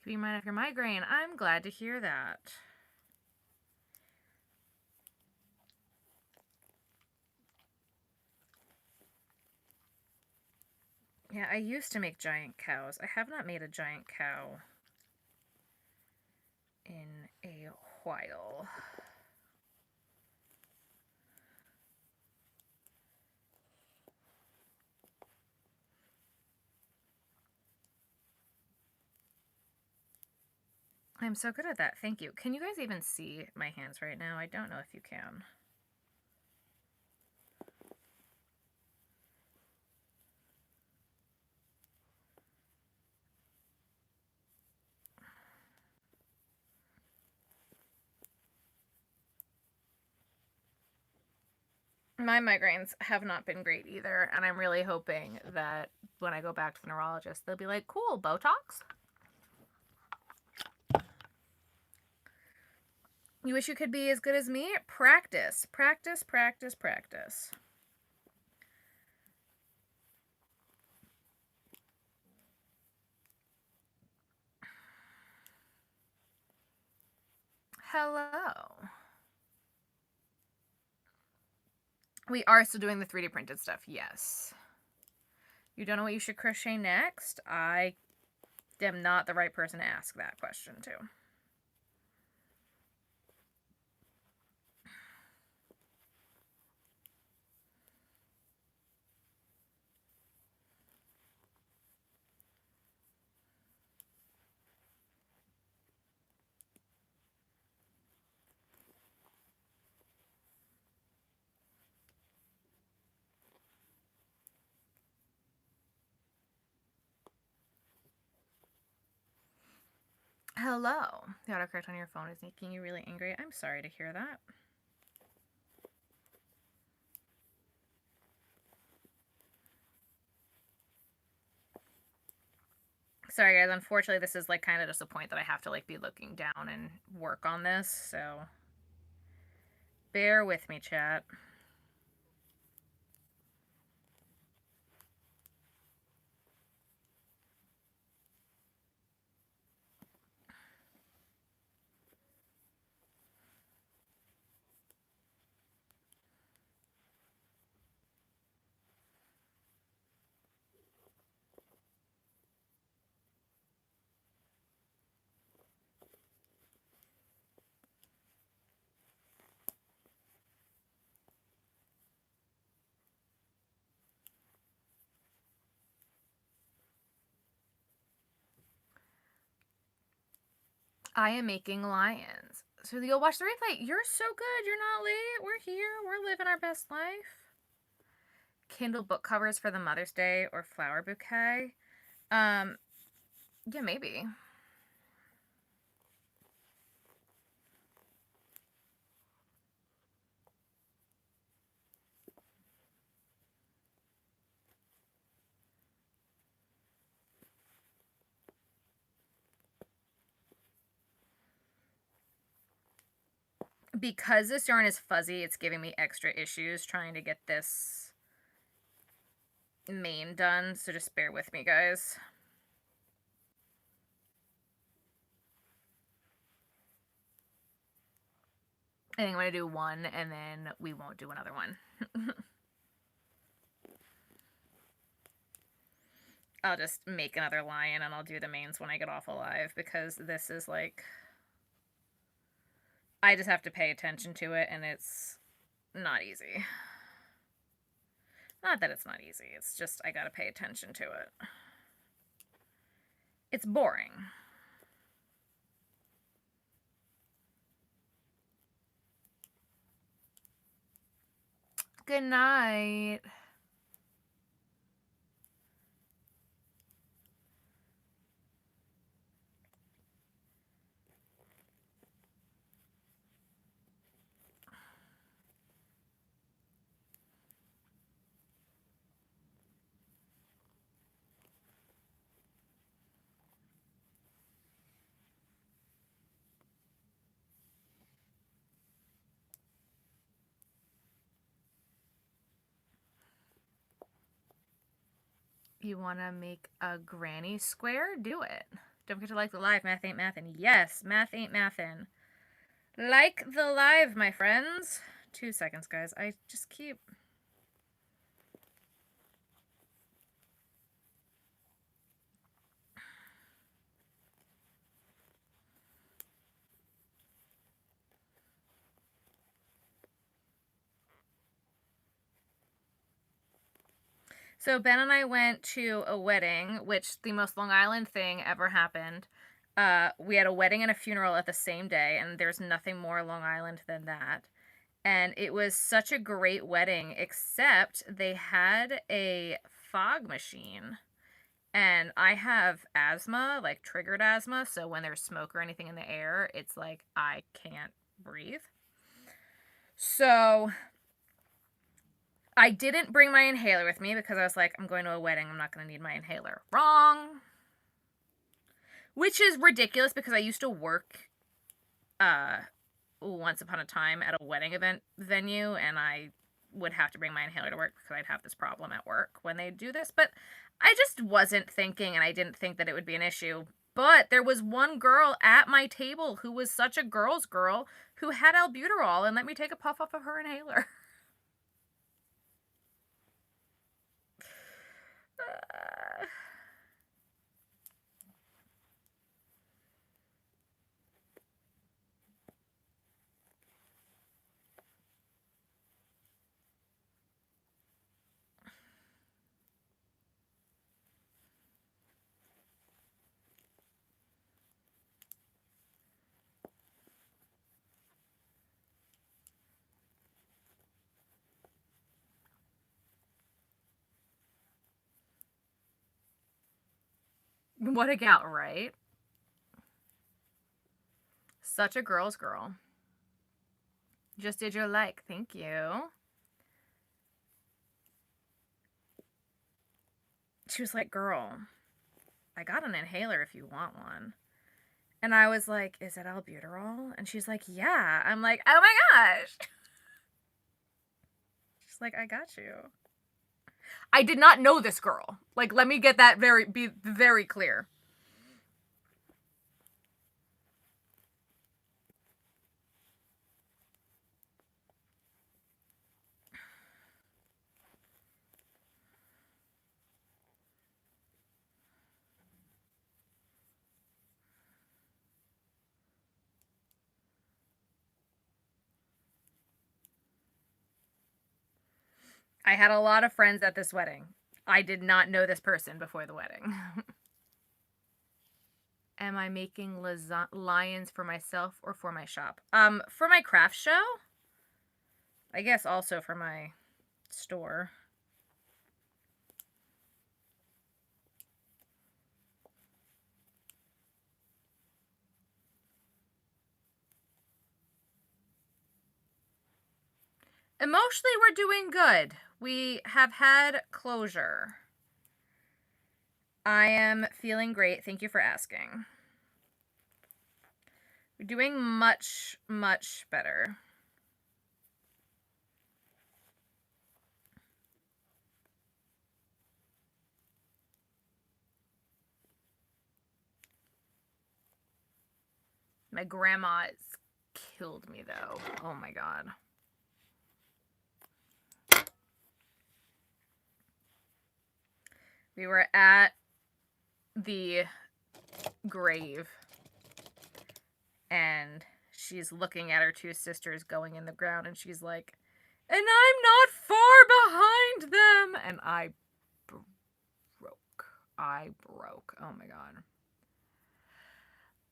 Keep in mind of your migraine. I'm glad to hear that. Yeah, I used to make giant cows. I have not made a giant cow in a while. I'm so good at that. Thank you. Can you guys even see my hands right now? I don't know if you can. My migraines have not been great either, and I'm really hoping that when I go back to the neurologist, they'll be like, cool, Botox? You wish you could be as good as me? Practice, practice, practice, practice. Hello. We are still doing the 3D printed stuff, yes. You don't know what you should crochet next? I am not the right person to ask that question to. Hello. The autocorrect on your phone is making you really angry. I'm sorry to hear that. Sorry guys, unfortunately this is like kind of just a point that I have to like be looking down and work on this, so bear with me, chat. I am making lions. So you'll watch the replay. You're so good. You're not late. We're here. We're living our best life. Kindle book covers for the Mother's Day or flower bouquet. Yeah, maybe. Because this yarn is fuzzy, it's giving me extra issues trying to get this mane done, so just bear with me, guys. I think I'm going to do one, and then we won't do another one. I'll just make another lion, and I'll do the manes when I get off alive, because this is like... I just have to pay attention to it, and it's not easy. Not that it's not easy, it's just I gotta pay attention to it. It's boring. Good night. You want to make a granny square? Do it. Don't forget to like the live. Math ain't mathin'. Yes, math ain't mathin'. Like the live, my friends. 2 seconds, guys. I just keep... So Ben and I went to a wedding, which the most Long Island thing ever happened. We had a wedding and a funeral at the same day, and there's nothing more Long Island than that. And it was such a great wedding, except they had a fog machine. And I have asthma, like triggered asthma, so when there's smoke or anything in the air, it's like I can't breathe. So I didn't bring my inhaler with me because I was like, I'm going to a wedding, I'm not going to need my inhaler. Wrong. Which is ridiculous because I used to work once upon a time at a wedding event venue, and I would have to bring my inhaler to work because I'd have this problem at work when they do this. But I just wasn't thinking, and I didn't think that it would be an issue. But there was one girl at my table who was such a girl's girl who had albuterol and let me take a puff off of her inhaler. What a gal, right? Such a girl's girl. Just did your like. Thank you. She was like, girl, I got an inhaler if you want one. And I was like, is it albuterol? And she's like, yeah. I'm like, oh my gosh. She's like, I got you. I did not know this girl. Like, let me get that be very clear. I had a lot of friends at this wedding. I did not know this person before the wedding. Am I making lions for myself or for my shop? For my craft show. I guess also for my store. Emotionally, we're doing good. We have had closure. I am feeling great. Thank you for asking. We're doing much, much better. My grandma's killed me, though. Oh, my God. We were at the grave, and she's looking at her two sisters going in the ground, and she's like, and I'm not far behind them. And I broke. Oh my God.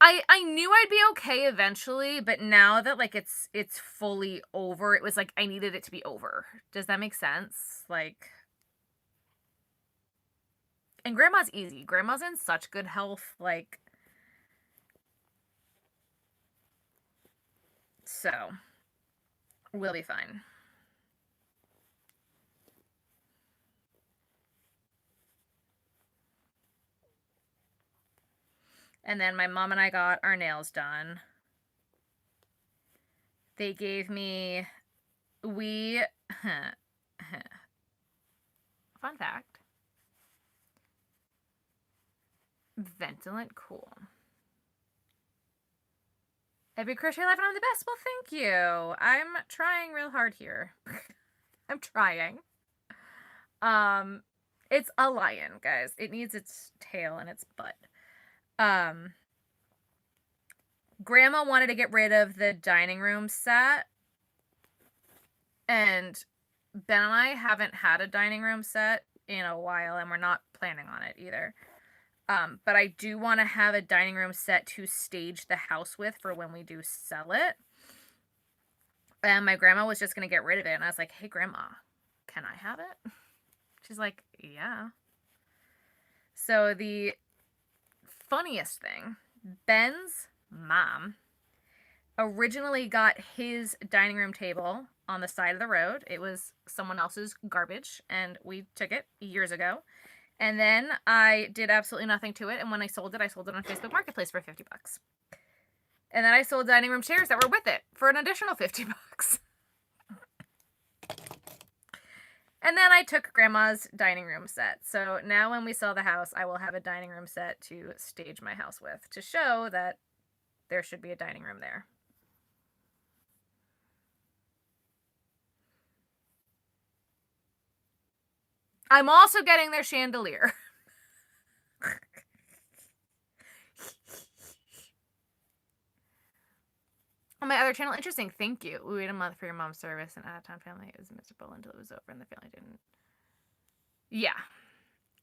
I knew I'd be okay eventually, but now that like it's fully over, it was like I needed it to be over. Does that make sense? Like, and grandma's easy. Grandma's in such good health, like, so we'll be fine. And then my mom and I got our nails done. They gave me, fun fact, Ventilant Cool. Every crochet life and I'm the best. Well, thank you. I'm trying real hard here. I'm trying. It's a lion, guys. It needs its tail and its butt. Grandma wanted to get rid of the dining room set, and Ben and I haven't had a dining room set in a while, and we're not planning on it either. But I do want to have a dining room set to stage the house with for when we do sell it. And my grandma was just going to get rid of it, and I was like, hey, Grandma, can I have it? She's like, yeah. So the funniest thing, Ben's mom originally got his dining room table on the side of the road. It was someone else's garbage, and we took it years ago. And then I did absolutely nothing to it, and when I sold it on Facebook Marketplace for $50. And then I sold dining room chairs that were with it for an additional $50. And then I took Grandma's dining room set. So now when we sell the house, I will have a dining room set to stage my house with, to show that there should be a dining room there. I'm also getting their chandelier. On my other channel, interesting. Thank you. We waited a month for your mom's service, and out-of-town family is miserable until it was over, and the family didn't. Yeah.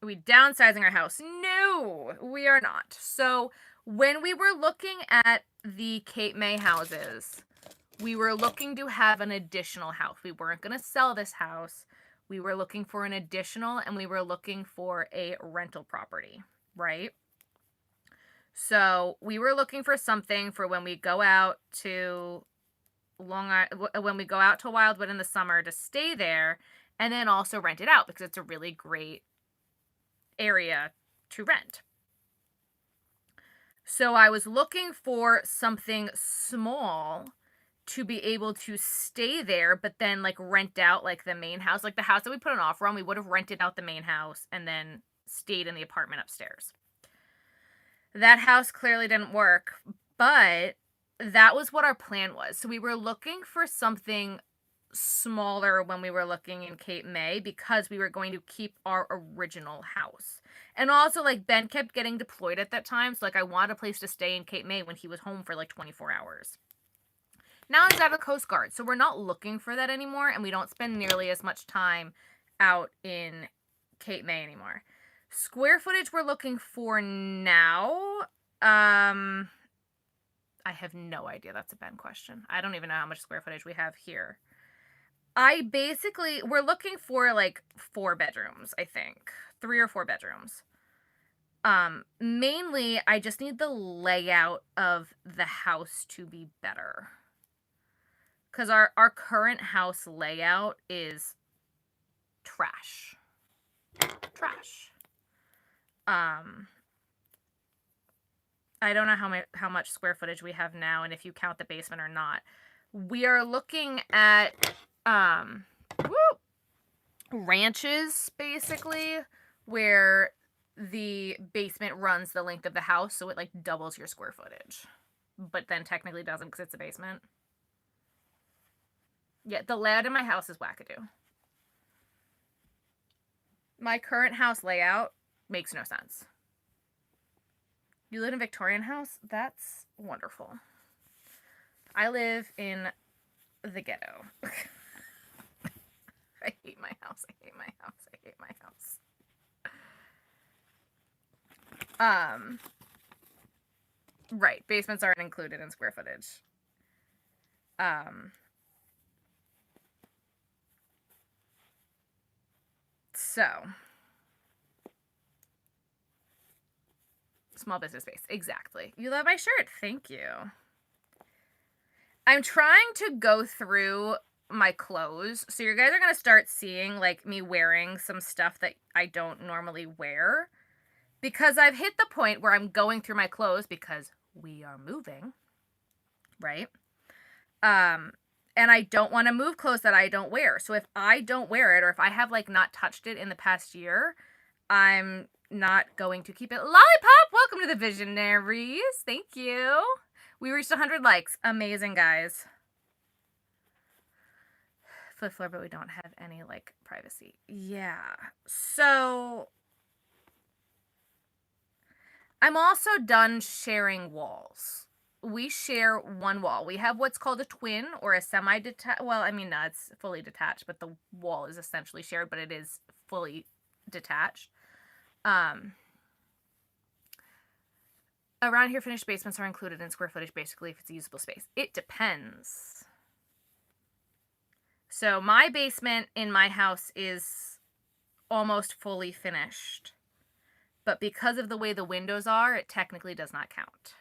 Are we downsizing our house? No, we are not. So when we were looking at the Cape May houses, we were looking to have an additional house. We weren't going to sell this house. We were looking for an additional, and we were looking for a rental property, right? So we were looking for something for when we go out to when we go out to Wildwood in the summer to stay there, and then also rent it out because it's a really great area to rent. So I was looking for something small to be able to stay there, but then like rent out like the main house. Like the house that we put an offer on, we would have rented out the main house and then stayed in the apartment upstairs. That house clearly didn't work, but that was what our plan was. So we were looking for something smaller when we were looking in Cape May because we were going to keep our original house. And also, like, Ben kept getting deployed at that time, so, like, I wanted a place to stay in Cape May when he was home for, like, 24 hours. Now he's out of the Coast Guard, so we're not looking for that anymore, and we don't spend nearly as much time out in Cape May anymore. Square footage we're looking for now, I have no idea. That's a Ben question. I don't even know how much square footage we have here. We're looking for, like, 4 bedrooms, I think. 3 or 4 bedrooms. Mainly, I just need the layout of the house to be better. Because our current house layout is trash. Trash. I don't know how much square footage we have now and if you count the basement or not. We are looking at ranches, basically, where the basement runs the length of the house, so it like doubles your square footage, but then technically doesn't because it's a basement. Yeah, the layout in my house is wackadoo. My current house layout makes no sense. You live in a Victorian house? That's wonderful. I live in the ghetto. I hate my house. I hate my house. I hate my house. Right. Basements aren't included in square footage. So. Small business space. Exactly. You love my shirt. Thank you. I'm trying to go through my clothes. So you guys are going to start seeing like me wearing some stuff that I don't normally wear. Because I've hit the point where I'm going through my clothes because we are moving. Right? And I don't want to move clothes that I don't wear. So if I don't wear it or if I have like not touched it in the past year, I'm not going to keep it. Lollipop, welcome to the Visionaries. Thank you. We reached 100 likes. Amazing, guys. Flip floor, but we don't have any, like, privacy. Yeah. So, I'm also done sharing walls. We share one wall. We have what's called a twin or a semi-detached. Well, I mean, no, it's fully detached, but the wall is essentially shared, but it is fully detached. Around here, finished basements are included in square footage, basically, if it's a usable space. It depends. So my basement in my house is almost fully finished. But because of the way the windows are, it technically does not count.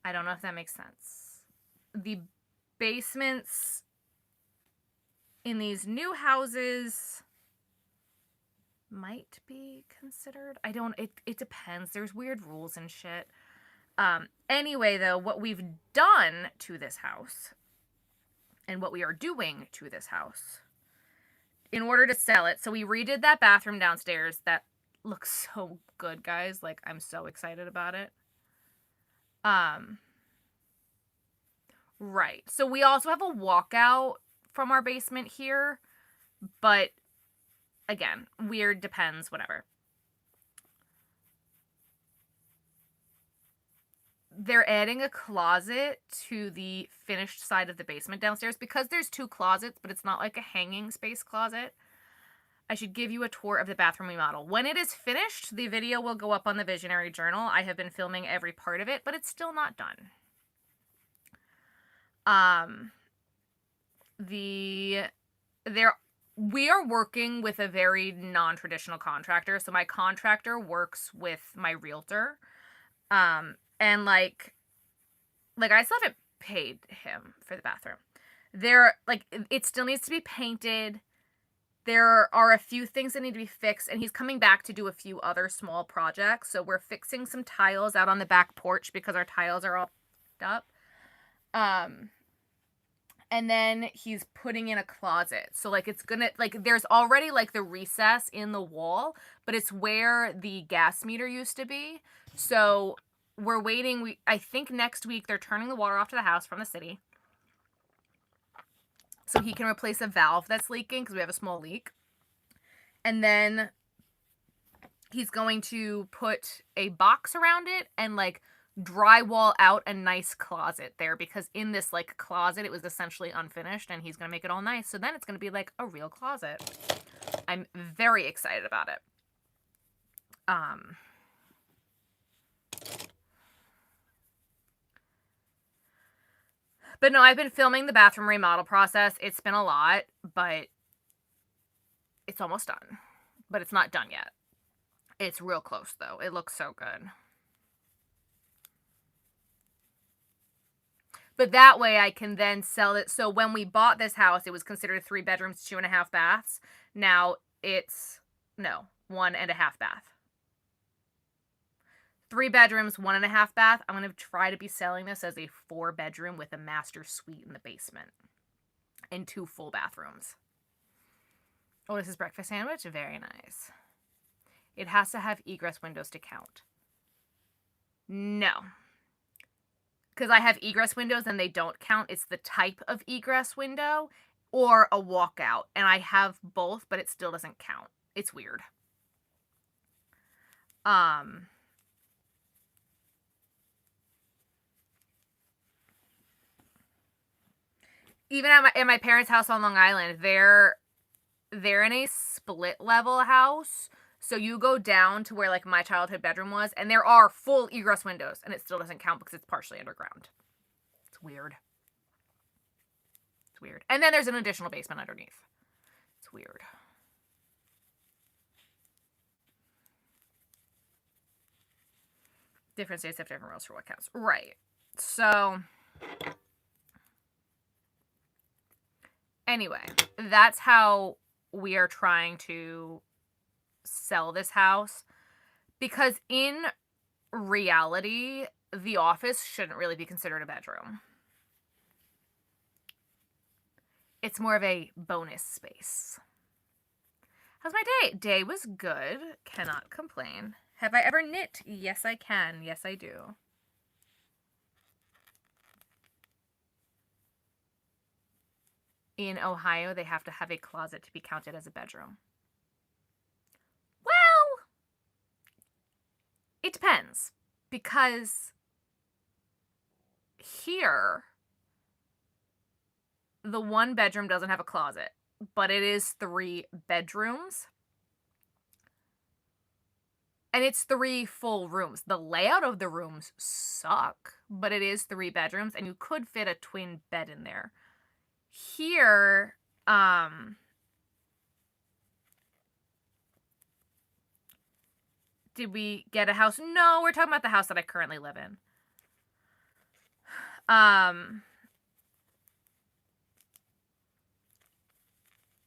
I don't know if that makes sense. The basements in these new houses might be considered. It depends. There's weird rules and shit. Anyway, though, what we've done to this house and what we are doing to this house in order to sell it. So we redid that bathroom downstairs. That looks so good, guys. Like, I'm so excited about it. Right. So we also have a walkout from our basement here, but again, weird, depends, whatever. They're adding a closet to the finished side of the basement downstairs because there's 2 closets, but it's not like a hanging space closet. I should give you a tour of the bathroom remodel. When it is finished, the video will go up on the Visionary Journal. I have been filming every part of it, but it's still not done. We are working with a very non-traditional contractor. So my contractor works with my realtor. And like I still haven't paid him for the bathroom. There, like, it still needs to be painted. There are a few things that need to be fixed, and he's coming back to do a few other small projects. So we're fixing some tiles out on the back porch because our tiles are all up. And then he's putting in a closet. So, like, it's gonna, like, there's already, like, the recess in the wall, but it's where the gas meter used to be. So, we're waiting. I think next week they're turning the water off to the house from the city. So he can replace a valve that's leaking because we have a small leak. And then he's going to put a box around it and, like, drywall out a nice closet there, because in this, like, closet it was essentially unfinished, and he's gonna make it all nice, so then it's gonna be like a real closet. I'm very excited about it. But no, I've been filming the bathroom remodel process. It's been a lot, but it's almost done. But it's not done yet. It's real close though. It looks so good. But that way I can then sell it. So when we bought this house, it was considered 3 bedrooms, 2.5 baths. Now it's, no, 1.5 bath. 3 bedrooms, 1.5 bath. I'm going to try to be selling this as a 4 bedroom with a master suite in the basement and 2 full bathrooms. Oh, this is breakfast sandwich? Very nice. It has to have egress windows to count. No. Because I have egress windows and they don't count. It's the type of egress window or a walkout. And I have both, but it still doesn't count. It's weird. Even at my parents' house on Long Island, they're in a split level house. So you go down to where, like, my childhood bedroom was, and there are full egress windows, and it still doesn't count because it's partially underground. It's weird. It's weird. And then there's an additional basement underneath. It's weird. Different states have different rules for what counts. Right. So, anyway, that's how we are trying to sell this house, because in reality, the office shouldn't really be considered a bedroom. It's more of a bonus space. How's my day? Day was good. Cannot complain. Have I ever knit? Yes, I can. Yes, I do. In Ohio, they have to have a closet to be counted as a bedroom. Well, it depends, because here, the 1 bedroom doesn't have a closet, but it is 3 bedrooms. And it's 3 full rooms. The layout of the rooms suck, but it is 3 bedrooms, and you could fit a twin bed in there. Here, did we get a house? No, we're talking about the house that I currently live in.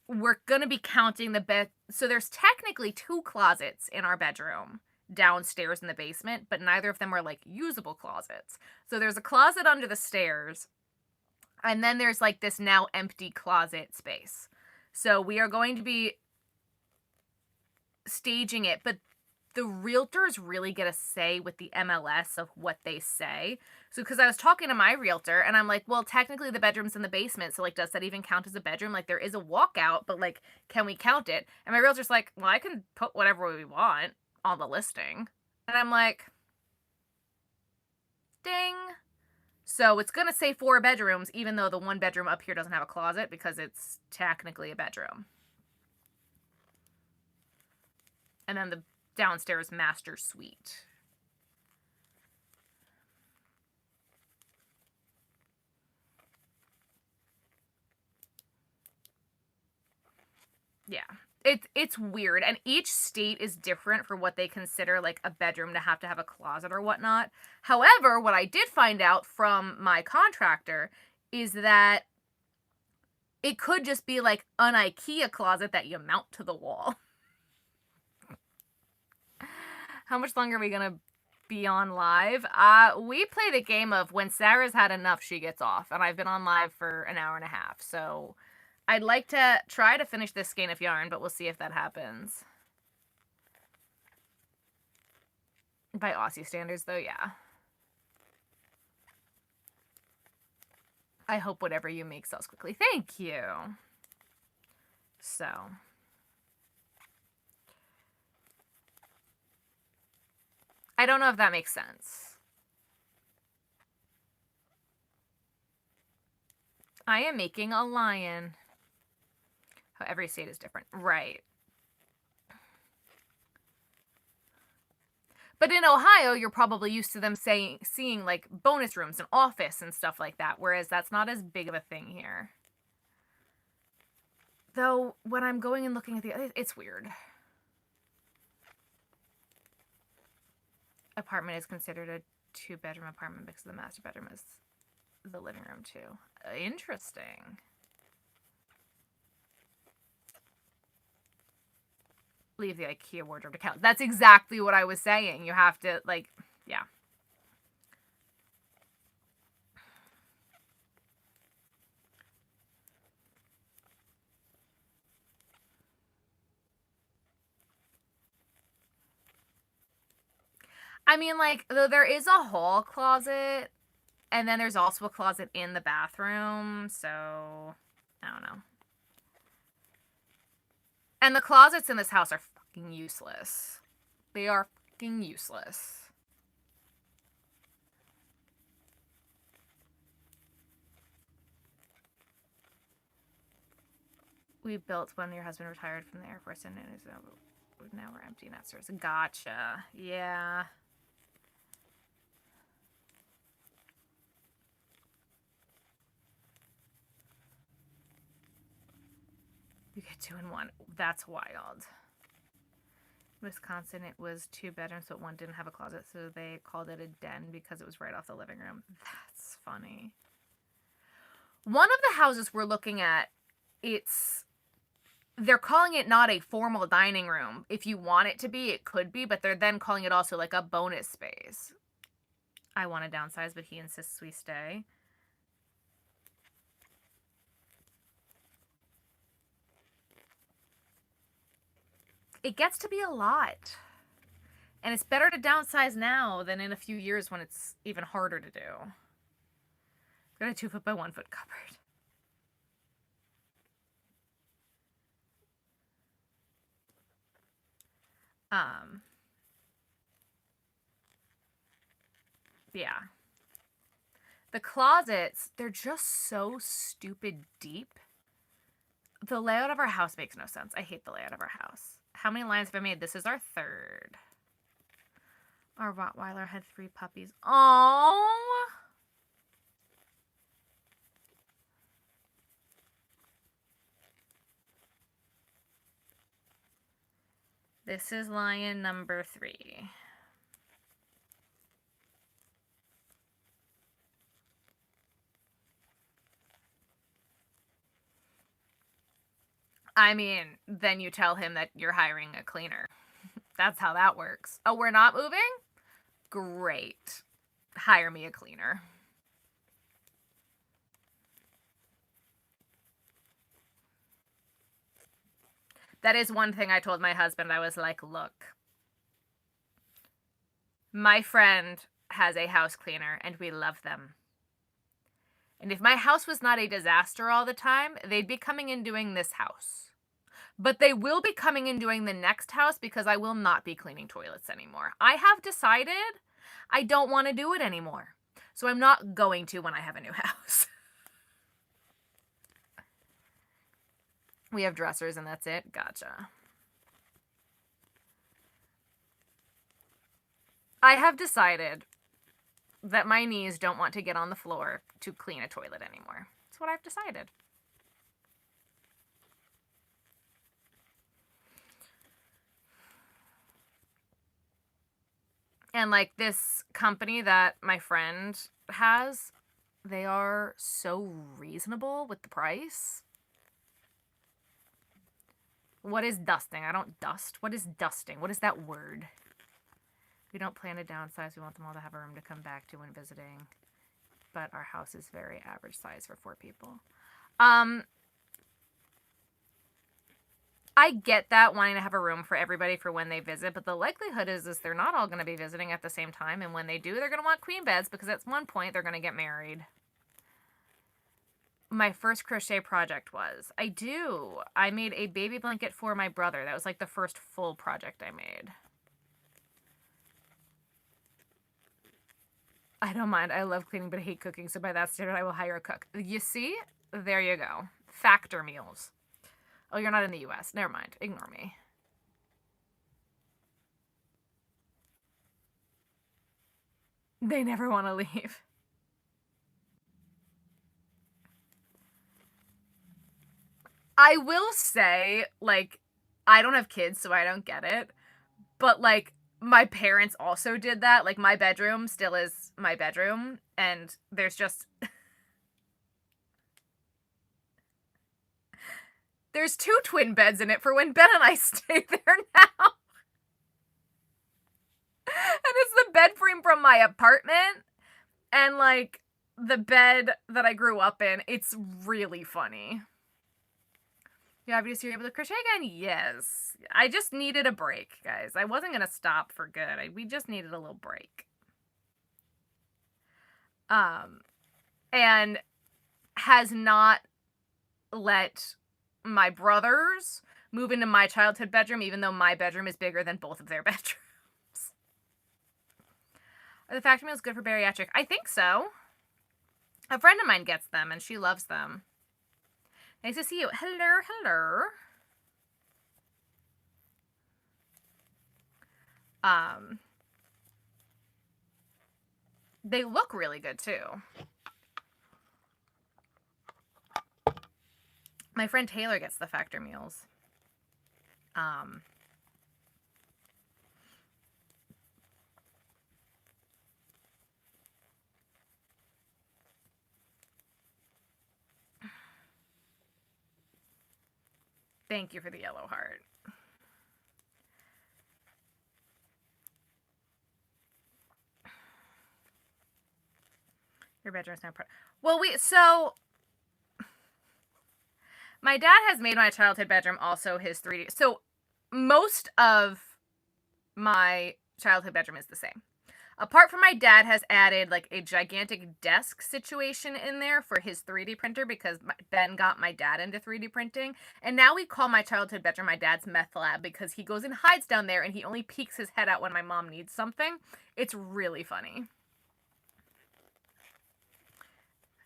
We're gonna be counting the bed. So there's technically 2 closets in our bedroom downstairs in the basement, but neither of them are, like, usable closets. So there's a closet under the stairs, and then there's, like, this now empty closet space. So we are going to be staging it, but the realtors really get a say with the MLS of what they say. So, because I was talking to my realtor, and I'm like, well, technically the bedroom's in the basement, so, like, does that even count as a bedroom? Like, there is a walkout, but, like, can we count it? And my realtor's like, well, I can put whatever we want on the listing. And I'm like, ding. So it's gonna say 4 bedrooms, even though the 1 bedroom up here doesn't have a closet, because it's technically a bedroom. And then the downstairs master suite. Yeah. It's weird, and each state is different for what they consider like a bedroom to have a closet or whatnot. However, what I did find out from my contractor is that it could just be like an IKEA closet that you mount to the wall. How much longer are we gonna be on live? We play the game of when Sarah's had enough, she gets off, and I've been on live for an hour and a half, so I'd like to try to finish this skein of yarn, but we'll see if that happens. By Aussie standards, though, yeah. I hope whatever you make sells quickly. Thank you. So. I don't know if that makes sense. I am making a lion. Oh, every state is different. Right. But in Ohio, you're probably used to them seeing like bonus rooms and office and stuff like that, whereas that's not as big of a thing here. Though, when I'm going and looking at it's weird. Apartment is considered a 2-bedroom apartment because the master bedroom is the living room too. Interesting. Leave the IKEA wardrobe to count. That's exactly what I was saying. You have to, like, yeah. I mean, like, though there is a hall closet, and then there's also a closet in the bathroom, so I don't know. And the closets in this house are fucking useless. They are fucking useless. We built when your husband retired from the Air Force, and now we're empty nesters. Gotcha. Yeah. You get 2 in 1. That's wild. Wisconsin, it was 2 bedrooms, but one didn't have a closet, so they called it a den because it was right off the living room. That's funny. One of the houses we're looking at, they're calling it not a formal dining room. If you want it to be, it could be, but they're then calling it also like a bonus space. I want to downsize, but he insists we stay. It gets to be a lot. And it's better to downsize now than in a few years when it's even harder to do. Got a 2 foot by 1 foot cupboard. Yeah. The closets, they're just so stupid deep. The layout of our house makes no sense. I hate the layout of our house. How many lines have I made? This is our 3rd. Our Rottweiler had 3 puppies. Oh. This is lion number 3. I mean, then you tell him that you're hiring a cleaner. That's how that works. Oh, we're not moving? Great. Hire me a cleaner. That is one thing I told my husband. I was like, look, my friend has a house cleaner and we love them. And if my house was not a disaster all the time, they'd be coming and doing this house. But they will be coming and doing the next house because I will not be cleaning toilets anymore. I have decided I don't want to do it anymore. So I'm not going to when I have a new house. We have dressers and that's it? Gotcha. I have decided that my knees don't want to get on the floor to clean a toilet anymore. That's what I've decided. And, like, this company that my friend has, they are so reasonable with the price. What is dusting? I don't dust. What is dusting? What is that word? We don't plan to downsize. We want them all to have a room to come back to when visiting. But our house is very average size for 4 people. I get that, wanting to have a room for everybody for when they visit, but the likelihood is they're not all going to be visiting at the same time, and when they do, they're going to want queen beds, because at one point, they're going to get married. My first crochet project was, I made a baby blanket for my brother. That was like the first full project I made. I don't mind. I love cleaning, but I hate cooking, so by that standard, I will hire a cook. You see? There you go. Factor meals. Oh, you're not in the US. Never mind. Ignore me. They never want to leave. I will say, like, I don't have kids, so I don't get it. But, like, my parents also did that. Like, my bedroom still is my bedroom, and there's just... There's 2 twin beds in it for when Ben and I stay there now. And it's the bed frame from my apartment, and, like, the bed that I grew up in. It's really funny. You happy to see you're able to crochet again? Yes. I just needed a break, guys. I wasn't going to stop for good. We just needed a little break. And has not let my brothers move into my childhood bedroom, even though my bedroom is bigger than both of their bedrooms. Are the factory meals good for bariatric? I think so. A friend of mine gets them, and she loves them. Nice to see you. Hello, hello. They look really good, too. My friend Taylor gets the factor meals. Thank you for the yellow heart. Your bedroom's now well, so my dad has made my childhood bedroom also his 3D. So most of my childhood bedroom is the same. Apart from my dad has added like a gigantic desk situation in there for his 3D printer, because Ben got my dad into 3D printing. And now we call my childhood bedroom my dad's meth lab, because he goes and hides down there and he only peeks his head out when my mom needs something. It's really funny.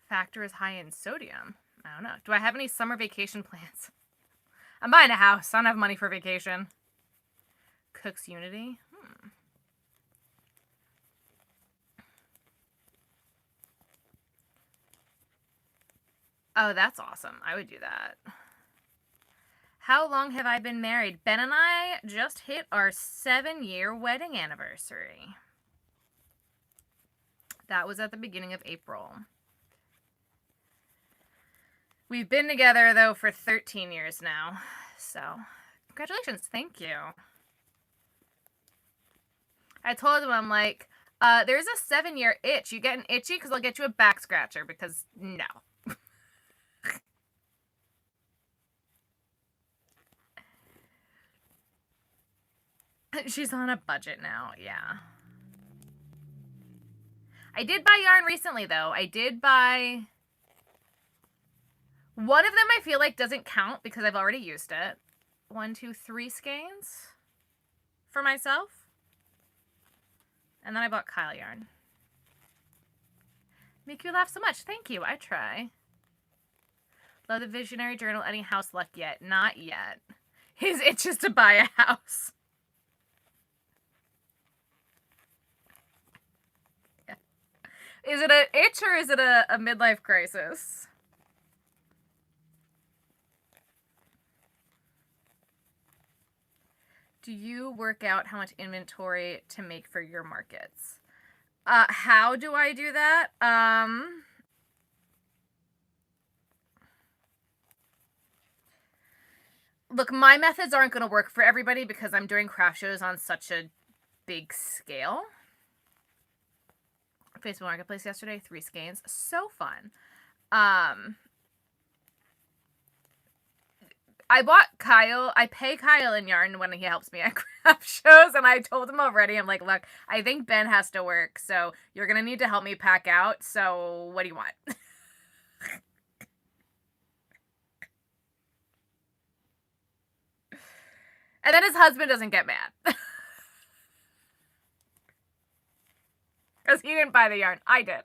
Factor is high in sodium. I don't know. Do I have any summer vacation plans? I'm buying a house. I don't have money for vacation. Cooks Unity. Oh, that's awesome. I would do that. How long have I been married? Ben and I just hit our 7-year wedding anniversary. That was at the beginning of April. We've been together, though, for 13 years now. So, congratulations. Thank you. I told him, I'm like, there's a 7-year itch. You getting itchy? Because I'll get you a back scratcher. Because, no. She's on a budget now, yeah. I did buy yarn recently, though. I did buy... One of them I feel like doesn't count because I've already used it. 1, 2, 3 skeins for myself. And then I bought Kyle yarn. Make you laugh so much. Thank you. I try. Love the visionary journal. Any house luck yet? Not yet. His itch is to buy a house. Yeah. Is it an itch or is it a midlife crisis? Do you work out how much inventory to make for your markets? How do I do that? Look, my methods aren't going to work for everybody because I'm doing craft shows on such a big scale. Facebook Marketplace yesterday, 3 skeins. So fun. I bought Kyle. I pay Kyle in yarn when he helps me at craft shows, and I told him already. I'm like, look, I think Ben has to work, so you're going to need to help me pack out. So what do you want? And then his husband doesn't get mad. Because he didn't buy the yarn. I did.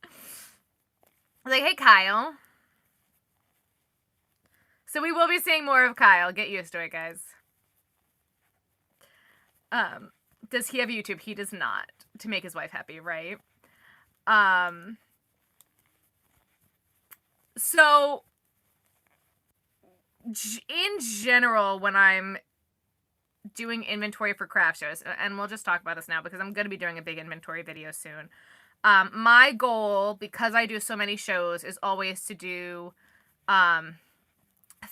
I was like, hey, Kyle. So we will be seeing more of Kyle. Get used to it, guys. Does he have YouTube? He does not. To make his wife happy, right? So, in general, when I'm doing inventory for craft shows, and we'll just talk about this now because I'm going to be doing a big inventory video soon. My goal, because I do so many shows, is always to do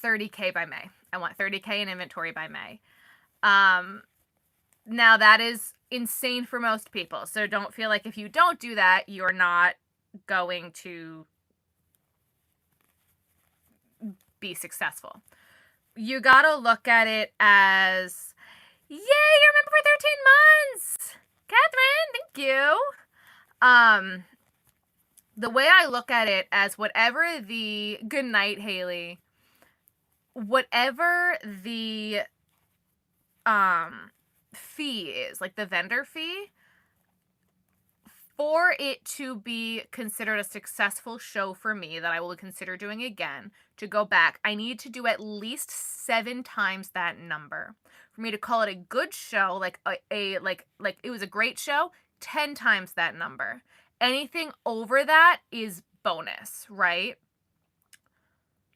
30K by May. I want 30K in inventory by May. Now that is insane for most people. So don't feel like if you don't do that, you're not going to be successful. You gotta look at it as, yay, you're a member for 13 months. Catherine, thank you. The way I look at it as whatever the, good night, Haley, whatever the fee is, like the vendor fee, for it to be considered a successful show for me that I will consider doing again, to go back, I need to do at least 7 times that number. For me to call it a good show, like like it was a great show, 10 times that number. Anything over that is bonus, right?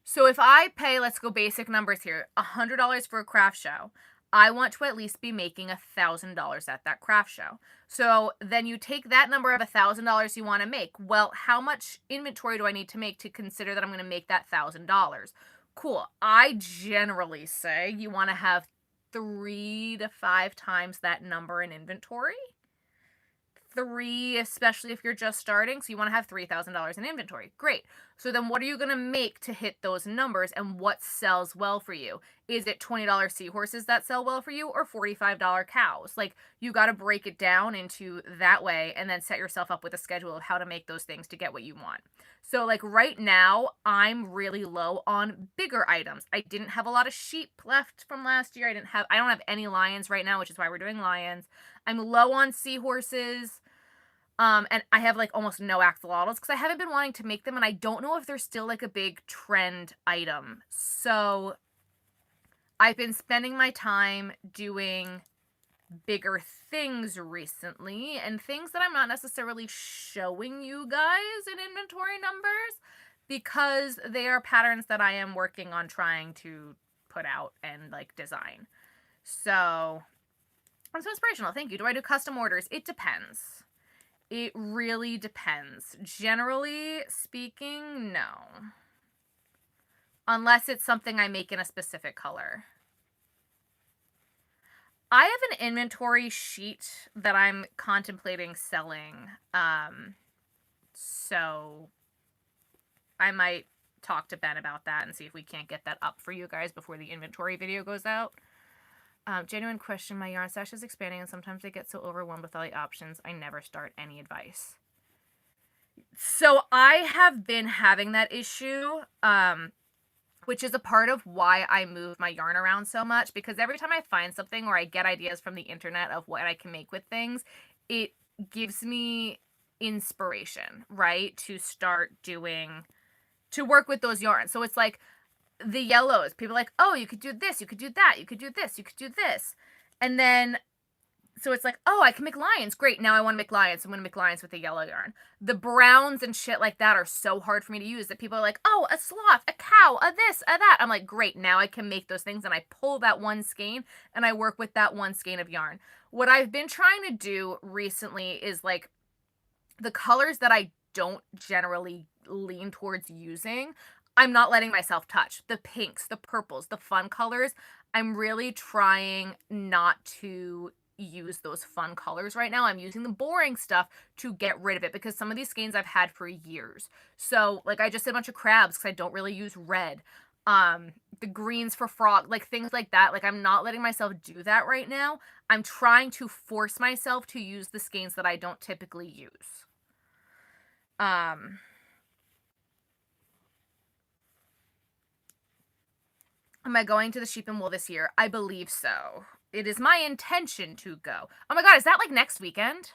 So if I pay, let's go basic numbers here, $100 for a craft show, I want to at least be making $1,000 at that craft show. So then you take that number of $1,000 you want to make. Well, how much inventory do I need to make to consider that I'm going to make that $1,000? Cool. I generally say you want to have 3 to 5 times that number in inventory. 3, especially if you're just starting. So you want to have $3,000 in inventory. Great. So then what are you going to make to hit those numbers, and what sells well for you? Is it $20 seahorses that sell well for you, or $45 cows? Like, you got to break it down into that way and then set yourself up with a schedule of how to make those things to get what you want. So like right now, I'm really low on bigger items. I didn't have a lot of sheep left from last year. I don't have any lions right now, which is why we're doing lions. I'm low on seahorses. And I have like almost no axolotls because I haven't been wanting to make them, and I don't know if they're still like a big trend item. So I've been spending my time doing bigger things recently, and things that I'm not necessarily showing you guys in inventory numbers because they are patterns that I am working on trying to put out and like design. So I'm so inspirational. Thank you. Do I do custom orders? It depends. It really depends. Generally speaking, no. Unless it's something I make in a specific color. I have an inventory sheet that I'm contemplating selling. So I might talk to Ben about that and see if we can't get that up for you guys before the inventory video goes out. Genuine question, my yarn stash is expanding and sometimes I get so overwhelmed with all the options, I never start. Any advice? So I have been having that issue, which is a part of why I move my yarn around so much, because every time I find something or I get ideas from the internet of what I can make with things, it gives me inspiration, right? To start doing, to work with those yarns. So it's like, the yellows, people are like, oh, you could do this, you could do that, you could do this, you could do this. And then So it's like, oh, I can make lions. Great. Now I want to make lions. I'm going to make lions with the yellow yarn. The browns and shit like that are so hard for me to use that people are like, oh, a sloth, a cow, a this, a that. I'm like, great. Now I can make those things. And I pull that one skein and I work with that one skein of yarn. What I've been trying to do recently is like the colors that I don't generally lean towards using, I'm not letting myself touch. The pinks, the purples, the fun colors. I'm really trying not to use those fun colors right now. I'm using the boring stuff to get rid of it because some of these skeins I've had for years. So like I just did a bunch of crabs because I don't really use red. The greens for frog, like things like that. Like I'm not letting myself do that right now. I'm trying to force myself to use the skeins that I don't typically use. Am I going to the Sheep and Wool this year? I believe so. It is my intention to go. Oh my god, is that like next weekend?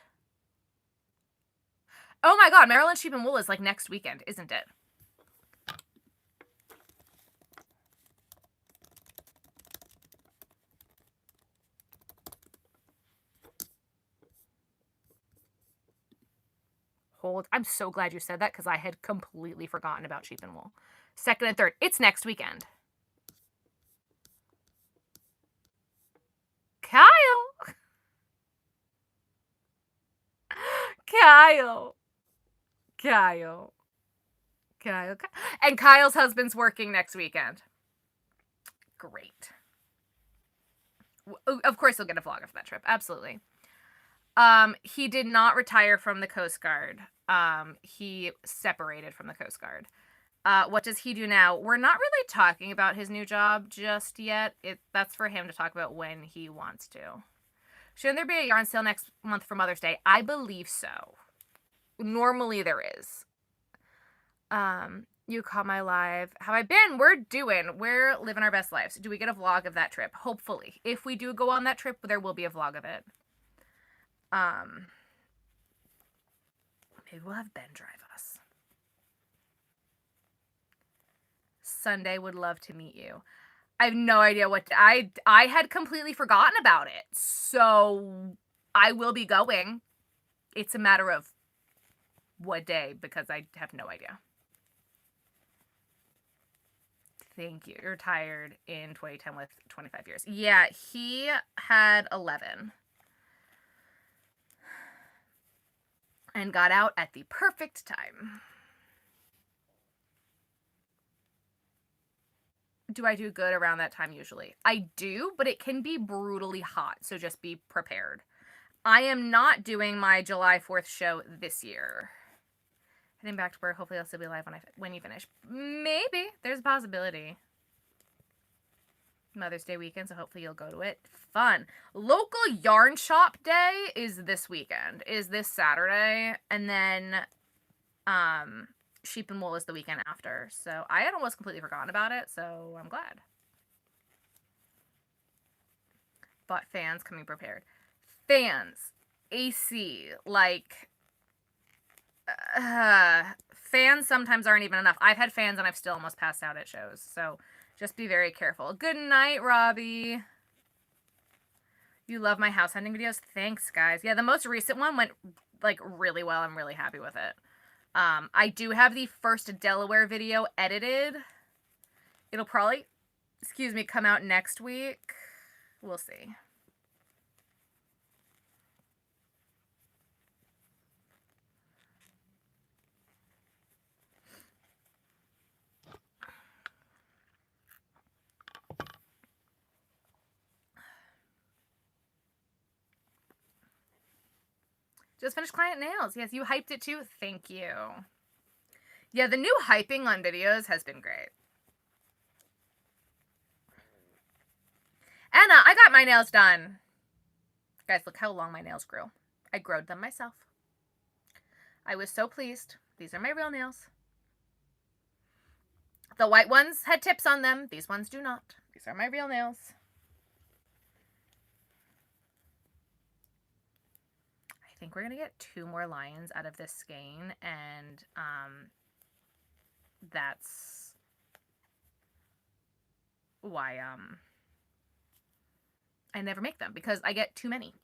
Oh my god, Maryland Sheep and Wool is like next weekend, isn't it? I'm so glad you said that because I had completely forgotten about Sheep and Wool. 2nd and 3rd. It's next weekend. Kyle! Kyle! Kyle. Kyle. And Kyle's husband's working next weekend. Great. Of course he'll get a vlog of that trip. Absolutely. He did not retire from the Coast Guard. He separated from the Coast Guard. What does he do now? We're not really talking about his new job just yet. That's for him to talk about when he wants to. Shouldn't there be a yarn sale next month for Mother's Day? I believe so. Normally there is. You caught my live. Have I been? We're living our best lives. Do we get a vlog of that trip? Hopefully. If we do go on that trip, there will be a vlog of it. Maybe we'll have Ben drive us. Sunday, would love to meet you. I have no idea what I had completely forgotten about it. So I will be going. It's a matter of what day because I have no idea. Thank you. You're retired in 2010 with 25 years. Yeah, he had 11. And got out at the perfect time. Do I do good around that time usually? I do, but it can be brutally hot, so just be prepared. I am not doing my July 4th show this year. Heading back to work. Hopefully I'll still be alive when you finish. Maybe. There's a possibility. Mother's Day weekend, so hopefully you'll go to it. Fun. Local yarn shop day is this weekend. Is this Saturday. And then Sheep and Wool is the weekend after. So I had almost completely forgotten about it, so I'm glad. Bought fans, coming prepared. Fans. AC. Like... fans sometimes aren't even enough. I've had fans and I've still almost passed out at shows. So just be very careful. Good night, Robbie. You love my house hunting videos? Thanks, guys. Yeah, the most recent one went like really well. I'm really happy with it. I do have the first Delaware video edited. It'll probably, come out next week. We'll see. Just finished client nails. Yes, you hyped it too. Thank you. Yeah, the new hyping on videos has been great. Anna, I got my nails done. Guys, look how long my nails grew. I growed them myself. I was so pleased. These are my real nails. The white ones had tips on them. These ones do not. These are my real nails. I think we're going to get 2 more lions out of this skein, and that's why I never make them, because I get too many.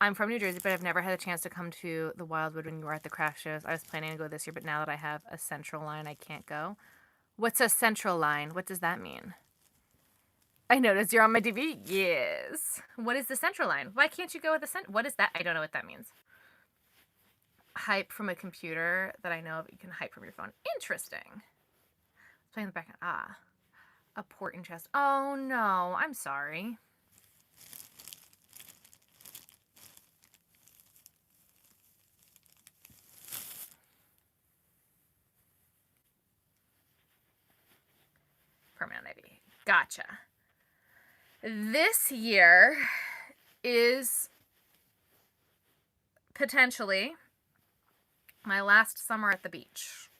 I'm from New Jersey, but I've never had a chance to come to the Wildwood when you were at the craft shows. I was planning to go this year, but now that I have a central line, I can't go. What's a central line? What does that mean? I noticed you're on my TV. Yes. What is the central line? Why can't you go with the center? What is that? I don't know what that means. Hype from a computer that I know of. You can hype from your phone. Interesting. Playing the background. Ah. A port and chest. Oh, no. I'm sorry. Permanent maybe. Gotcha. This year is potentially my last summer at the beach.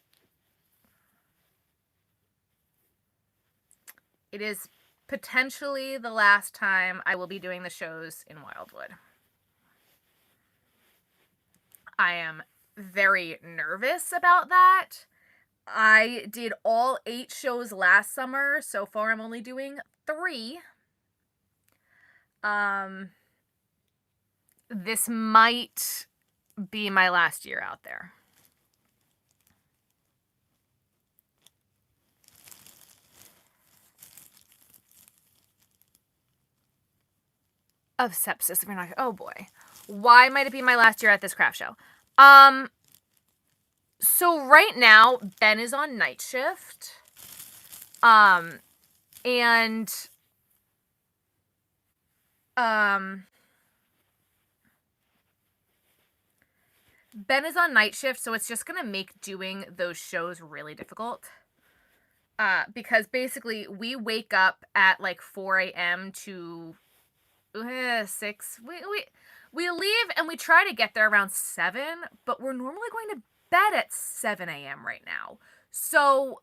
It is potentially the last time I will be doing the shows in Wildwood. I am very nervous about that. I did all 8 shows last summer. So far, I'm only doing 3. This might be my last year out there. Of sepsis. We're not. Oh boy. Why might it be my last year at this craft show? So right now Ben is on night shift. And Ben is on night shift, so it's just gonna make doing those shows really difficult. Because basically we wake up at like 4 a.m. to 6. We leave and we try to get there around 7, but we're normally going to bed at 7 a.m. right now. So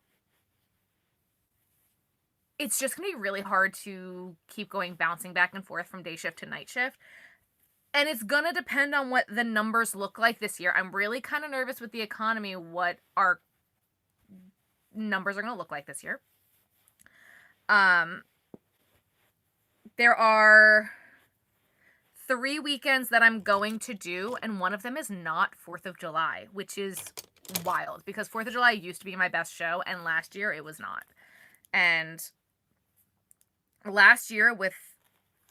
it's just going to be really hard to keep bouncing back and forth from day shift to night shift. And it's going to depend on what the numbers look like this year. I'm really kind of nervous with the economy, what our numbers are going to look like this year. There are 3 weekends that I'm going to do, and one of them is not 4th of July, which is wild because 4th of July used to be my best show, and last year it was not. And last year with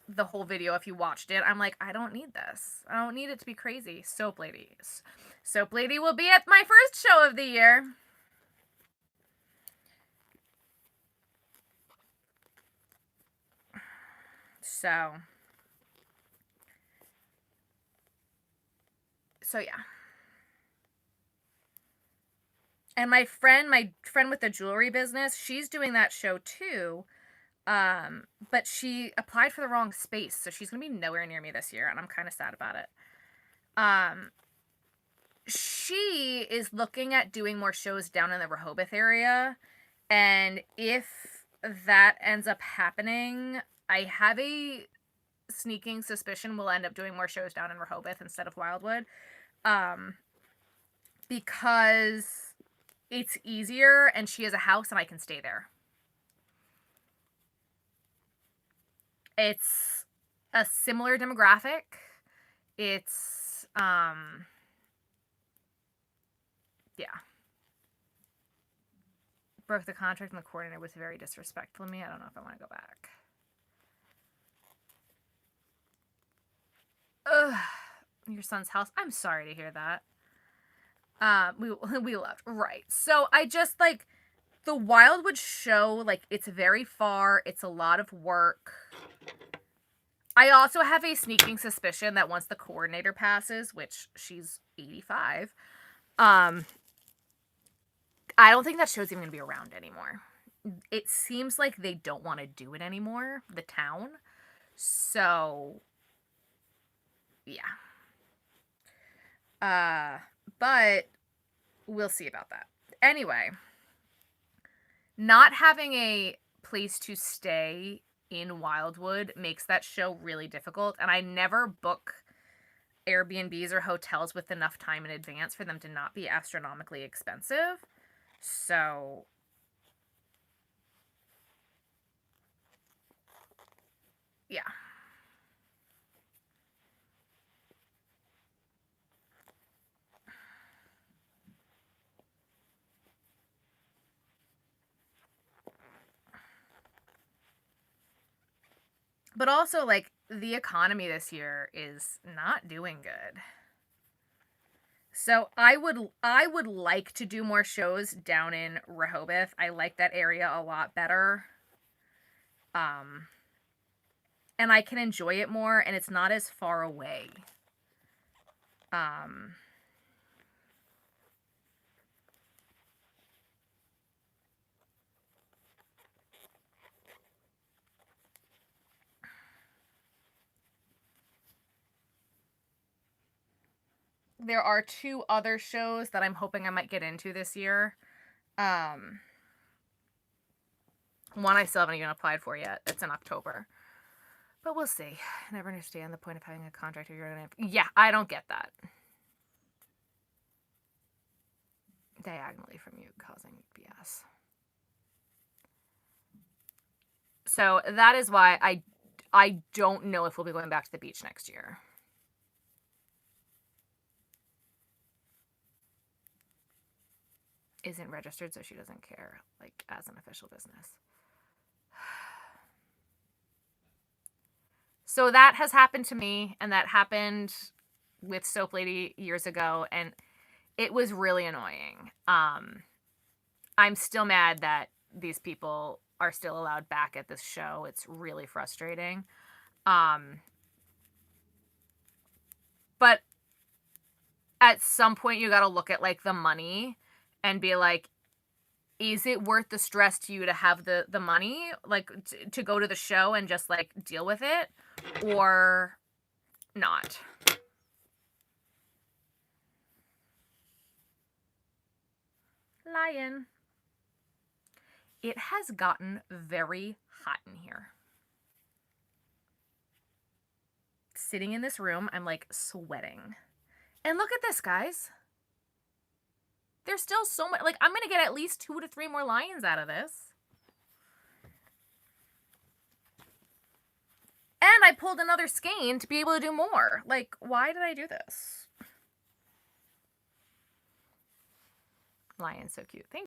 the whole video, if you watched it, I'm like, I don't need this. I don't need it to be crazy. Soap Lady. Soap Lady will be at my first show of the year. So yeah. And my friend with the jewelry business, she's doing that show too. But she applied for the wrong space, so she's going to be nowhere near me this year, and I'm kind of sad about it. She is looking at doing more shows down in the Rehoboth area, and if that ends up happening, I have a sneaking suspicion we'll end up doing more shows down in Rehoboth instead of Wildwood, because it's easier, and she has a house, and I can stay there. It's a similar demographic. It's, yeah. Broke the contract and the coordinator was very disrespectful to me. I don't know if I want to go back. Ugh. Your son's house. I'm sorry to hear that. We left. Right. So I just, like, the Wildwood show, like, it's very far. It's a lot of work. I also have a sneaking suspicion that once the coordinator passes, which she's 85, I don't think that show's even going to be around anymore. It seems like they don't want to do it anymore, the town. So, yeah. But we'll see about that. Anyway, not having a place to stay in Wildwood makes that show really difficult, and I never book Airbnbs or hotels with enough time in advance for them to not be astronomically expensive. So yeah. But also, like, the economy this year is not doing good. So I would like to do more shows down in Rehoboth. I like that area a lot better. And I can enjoy it more, and it's not as far away. There are 2 other shows that I'm hoping I might get into this year. One I still haven't even applied for yet. It's in October. But we'll see. I never understand the point of having a contract if you're gonna have... Yeah, I don't get that. Diagonally from you, causing BS. So that is why I don't know if we'll be going back to the beach next year. Isn't registered, so she doesn't care, like, as an official business. So that has happened to me, and that happened with Soap Lady years ago, and it was really annoying. I'm still mad that these people are still allowed back at this show. It's really frustrating. But at some point you got to look at, like, the money and be like, is it worth the stress to you to have the money, like, to go to the show and just, like, deal with it, or not? Lion. It has gotten very hot in here. Sitting in this room, I'm, like, sweating. And look at this, guys. There's still so much, like, I'm going to get at least 2 to 3 more lions out of this. And I pulled another skein to be able to do more. Like, why did I do this? Lion's so cute. Thank you.